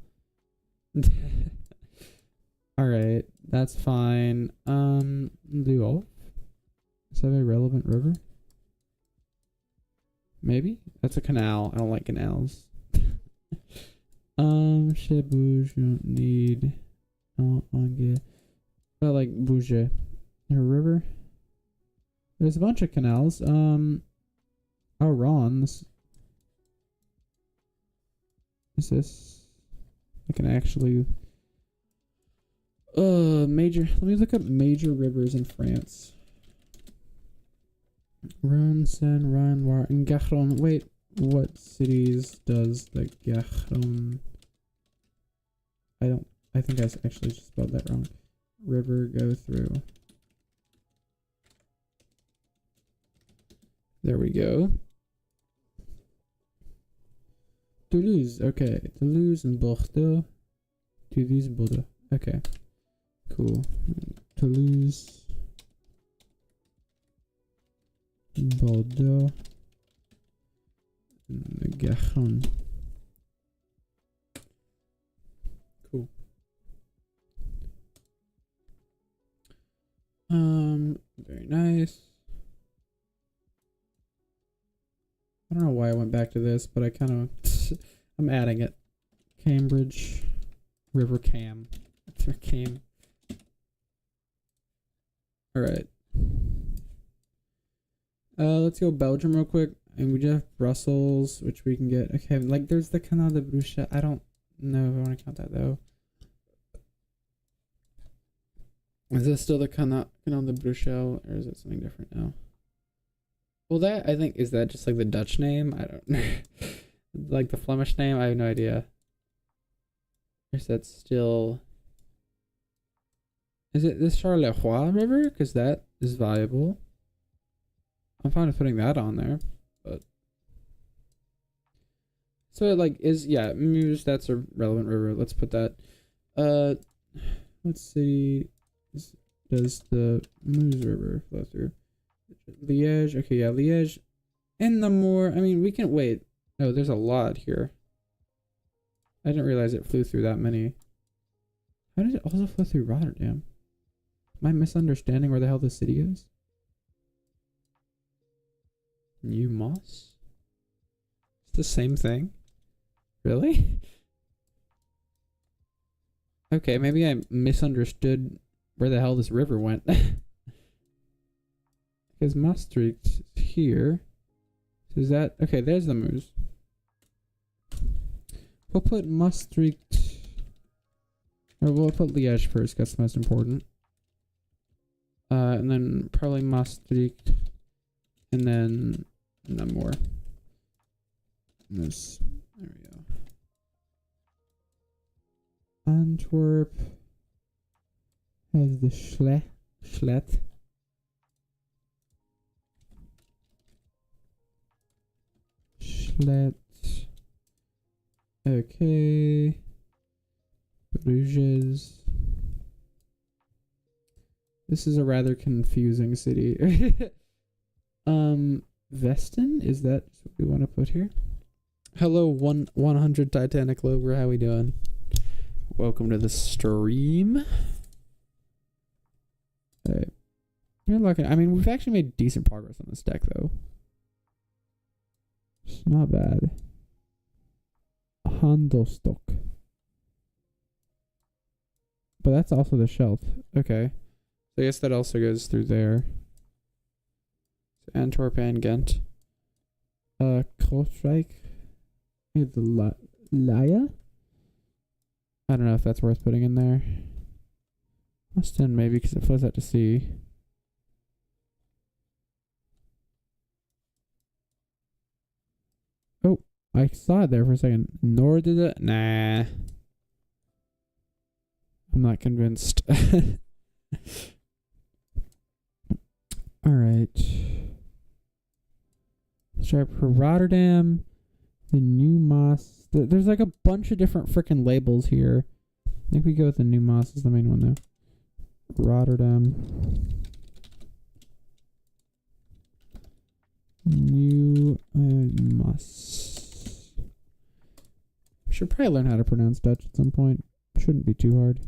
Alright, that's fine. Luolf? Is that a relevant river? Maybe? That's a canal. I don't like canals. Chebouge, you don't need. But like Bouge. A river? There's a bunch of canals. Ron. Is this? I can actually. Major. Let me look up major rivers in France. Rhone, Seine, Rhine, Loire, and Garonne. Wait, what cities does the Garonne? I think I actually just spelled that wrong. River go through. There we go. Toulouse, okay. Toulouse and Bordeaux. Toulouse, Bordeaux. Okay. Cool. Toulouse. Bordeaux. And Garonne. Cool. Very nice. I don't know why I went back to this, but I kind of I'm adding it. Cambridge, River Cam. That's where Cam. All right. Let's go Belgium real quick, and we do have Brussels, which we can get. Okay, like there's the Canal de Bruges. I don't know if I want to count that though. Is this still the Canal de Bruges, or is it something different now? Well, that I think is that just like the Dutch name. I don't know. Like the Flemish name. I have no idea. Is that still? Is it this Charleroi River? Because that is valuable. I'm fine with putting that on there, but so it like is Meuse. That's a relevant river. Let's put that. Let's see. Does the Meuse River flow through Liège? Okay, yeah, Liège. And the more, I mean, we can wait. Oh, there's a lot here. I didn't realize it flew through that many. How did it also flow through Rotterdam? Am I misunderstanding where the hell the city is? New Moss? It's the same thing? Really? Okay, maybe I misunderstood where the hell this river went. Because Maastricht is here. So is that... Okay, there's the Meuse. We'll put Maastricht... Or we'll put Liège first, that's the most important. And then probably Maastricht. And then more. This. There we go. Antwerp has the Schlet. Schlet. Okay. Bruges. This is a rather confusing city. Veston? Is that what we want to put here? Hello, 100 Titanic Lover. How we doing? Welcome to the stream. Hey. You're looking. I mean, we've actually made decent progress on this deck, though. It's not bad. Handelsstock. But that's also the shelf. Okay. So I guess that also goes through there. So Antwerp and Ghent. Kortrijk. The Laya? I don't know if that's worth putting in there. Austin, maybe, because it flows out to sea. Oh, I saw it there for a second. Nor did it. Nah. I'm not convinced. Alright. Let's try for Rotterdam. The new Moss. There's like a bunch of different freaking labels here. I think we go with the new Moss is the main one though. Rotterdam. New Moss. Should probably learn how to pronounce Dutch at some point. Shouldn't be too hard.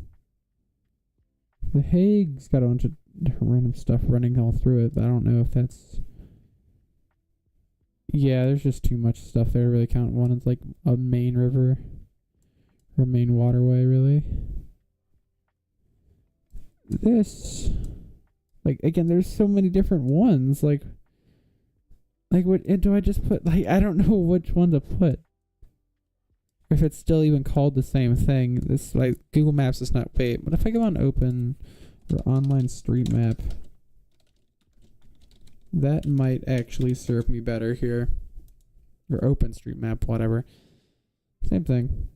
The Hague's got a bunch of random stuff running all through it, but I don't know if that's... Yeah, there's just too much stuff there to really count one. It's like a main river. Or a main waterway, really. This... Like, again, there's so many different ones. Like what do I just put? Like, I don't know which one to put. If it's still even called the same thing. This, like, Google Maps is not... Wait, what if I go on Open or Online Street Map? That might actually serve me better here. Or Open Street Map, whatever. Same thing.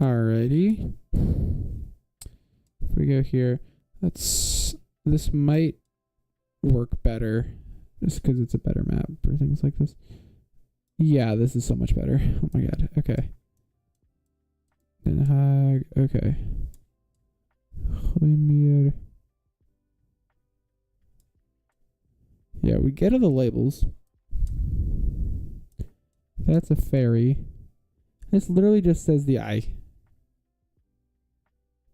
Alrighty. If we go here, this might work better. Just because it's a better map for things like this. Yeah, this is so much better. Oh my god. Okay. Den Haag. Okay. Gooimeer. Yeah, we get all the labels. That's a ferry. This literally just says the I.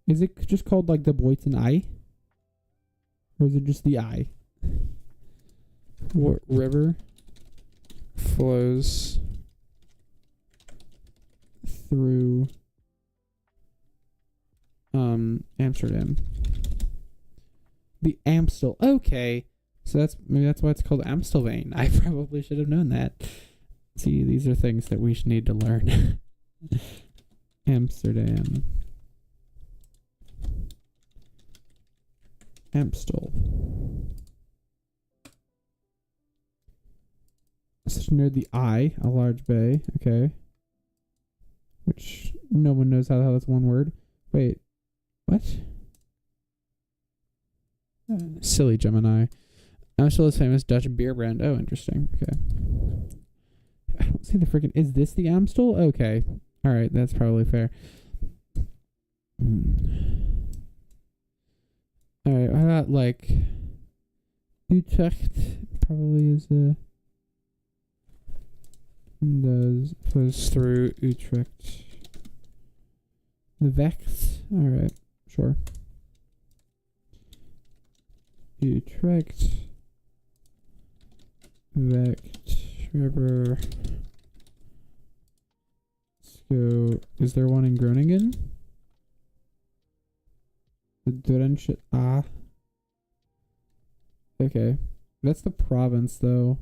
Is it just called like the Boyton I? Or is it just the I? What river flows through Amsterdam? The Amstel. Okay. So maybe that's why it's called Amstelveen. I probably should have known that. See, these are things that we should need to learn. Amsterdam. Amstel. It's near the eye, a large bay. Okay. Which no one knows how the hell that's one word. Wait. What? Silly Gemini. Amstel is famous Dutch beer brand. Oh, interesting. Okay. I don't see the freaking... Is this the Amstel? Okay. Alright, that's probably fair. Alright, how about like... Utrecht probably is a... Flows through Utrecht. The Vecht. Alright, sure. Utrecht. Vecht. River. Let's go. Is there one in Groningen? The Drenthe. Ah. Okay. That's the province, though.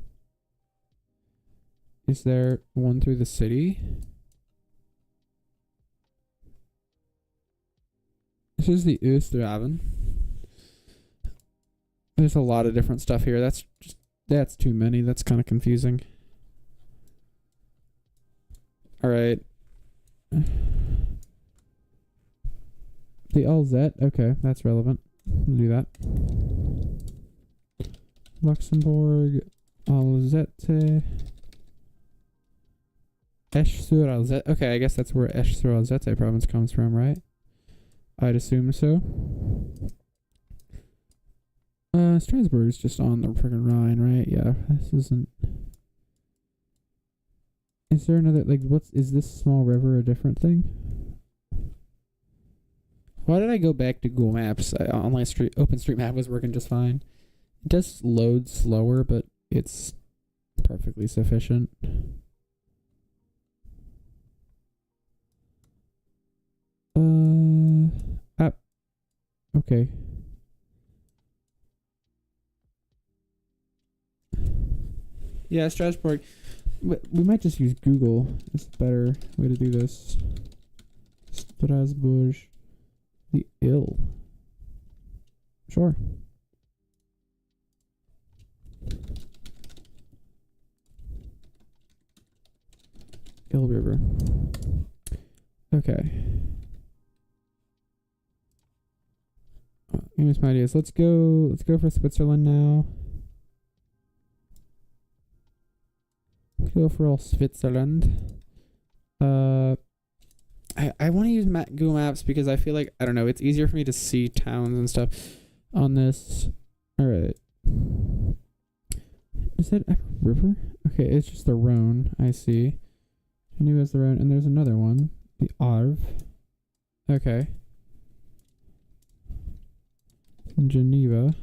Is there one through the city? This is the Oosterhaven. There's a lot of different stuff here. That's too many. That's kind of confusing. All right. The Alzette. Okay, that's relevant. We'll do that. Luxembourg. Alzette. Esch-sur-Alzette. Okay, I guess that's where Esch-sur-Alzette province comes from, right? I'd assume so. Strasbourg is just on the friggin' Rhine, right? Yeah, this isn't... Is there another, like, is this small river a different thing? Why did I go back to Google Maps? OpenStreetMap was working just fine. It does load slower, but it's perfectly sufficient. Okay. Yeah, Strasbourg. We might just use Google. It's a better way to do this. Strasbourg. The ill. Sure. Ill River. Okay. Give me some ideas. Let's go for Switzerland now. Let's go for all Switzerland. I want to use Google Maps because I feel like, I don't know, it's easier for me to see towns and stuff on this. Alright. Is that a river? Okay, it's just the Rhone, I see. I knew it was the Rhone, and there's another one. The Arve. Okay. Geneva.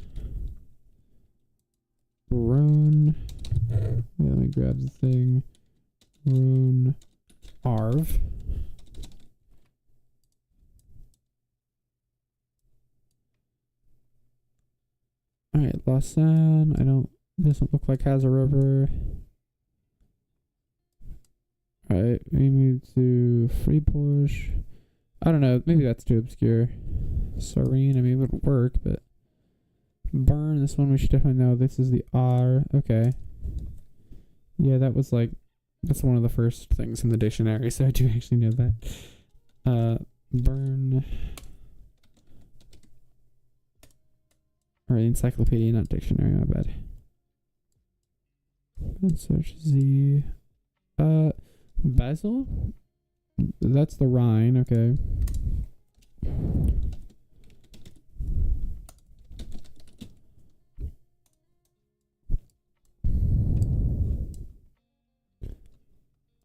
Rhone. Wait, let me grab the thing. Rhone. Arve. Alright, Lausanne. Doesn't look like has a river. Alright, we move to Fribourg. I don't know, maybe that's too obscure. Serene, I mean, it would work, but... Bern, this one we should definitely know. This is the R. Okay. Yeah, that's one of the first things in the dictionary, so I do actually know that. Bern. Or encyclopedia, not dictionary, my bad. And search Z. Basel? That's the Rhine, okay.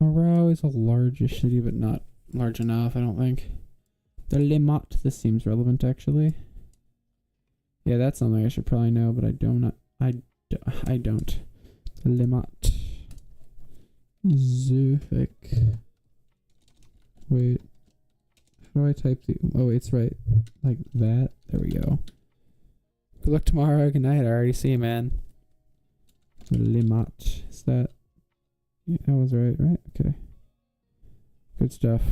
Aarau is a largish city, but not large enough, I don't think. The Limot, this seems relevant, actually. Yeah, that's something I should probably know, but I don't. The Limot. Zurich. Wait. How do I type the... Oh, it's right. Like that. There we go. Good luck tomorrow. Good night. I already see you, man. The Limot. Is that... Yeah, that was right? Okay. Good stuff.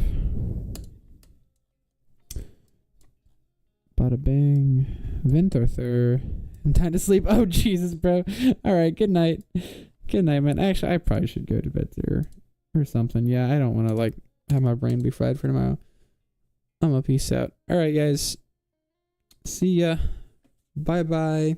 Bada bang. Winterthur. And time to sleep. Oh, Jesus, bro. Alright, good night. Good night, man. Actually, I probably should go to bed or something. Yeah, I don't want to, like, have my brain be fried for tomorrow. I'm gonna peace out. Alright, guys. See ya. Bye-bye.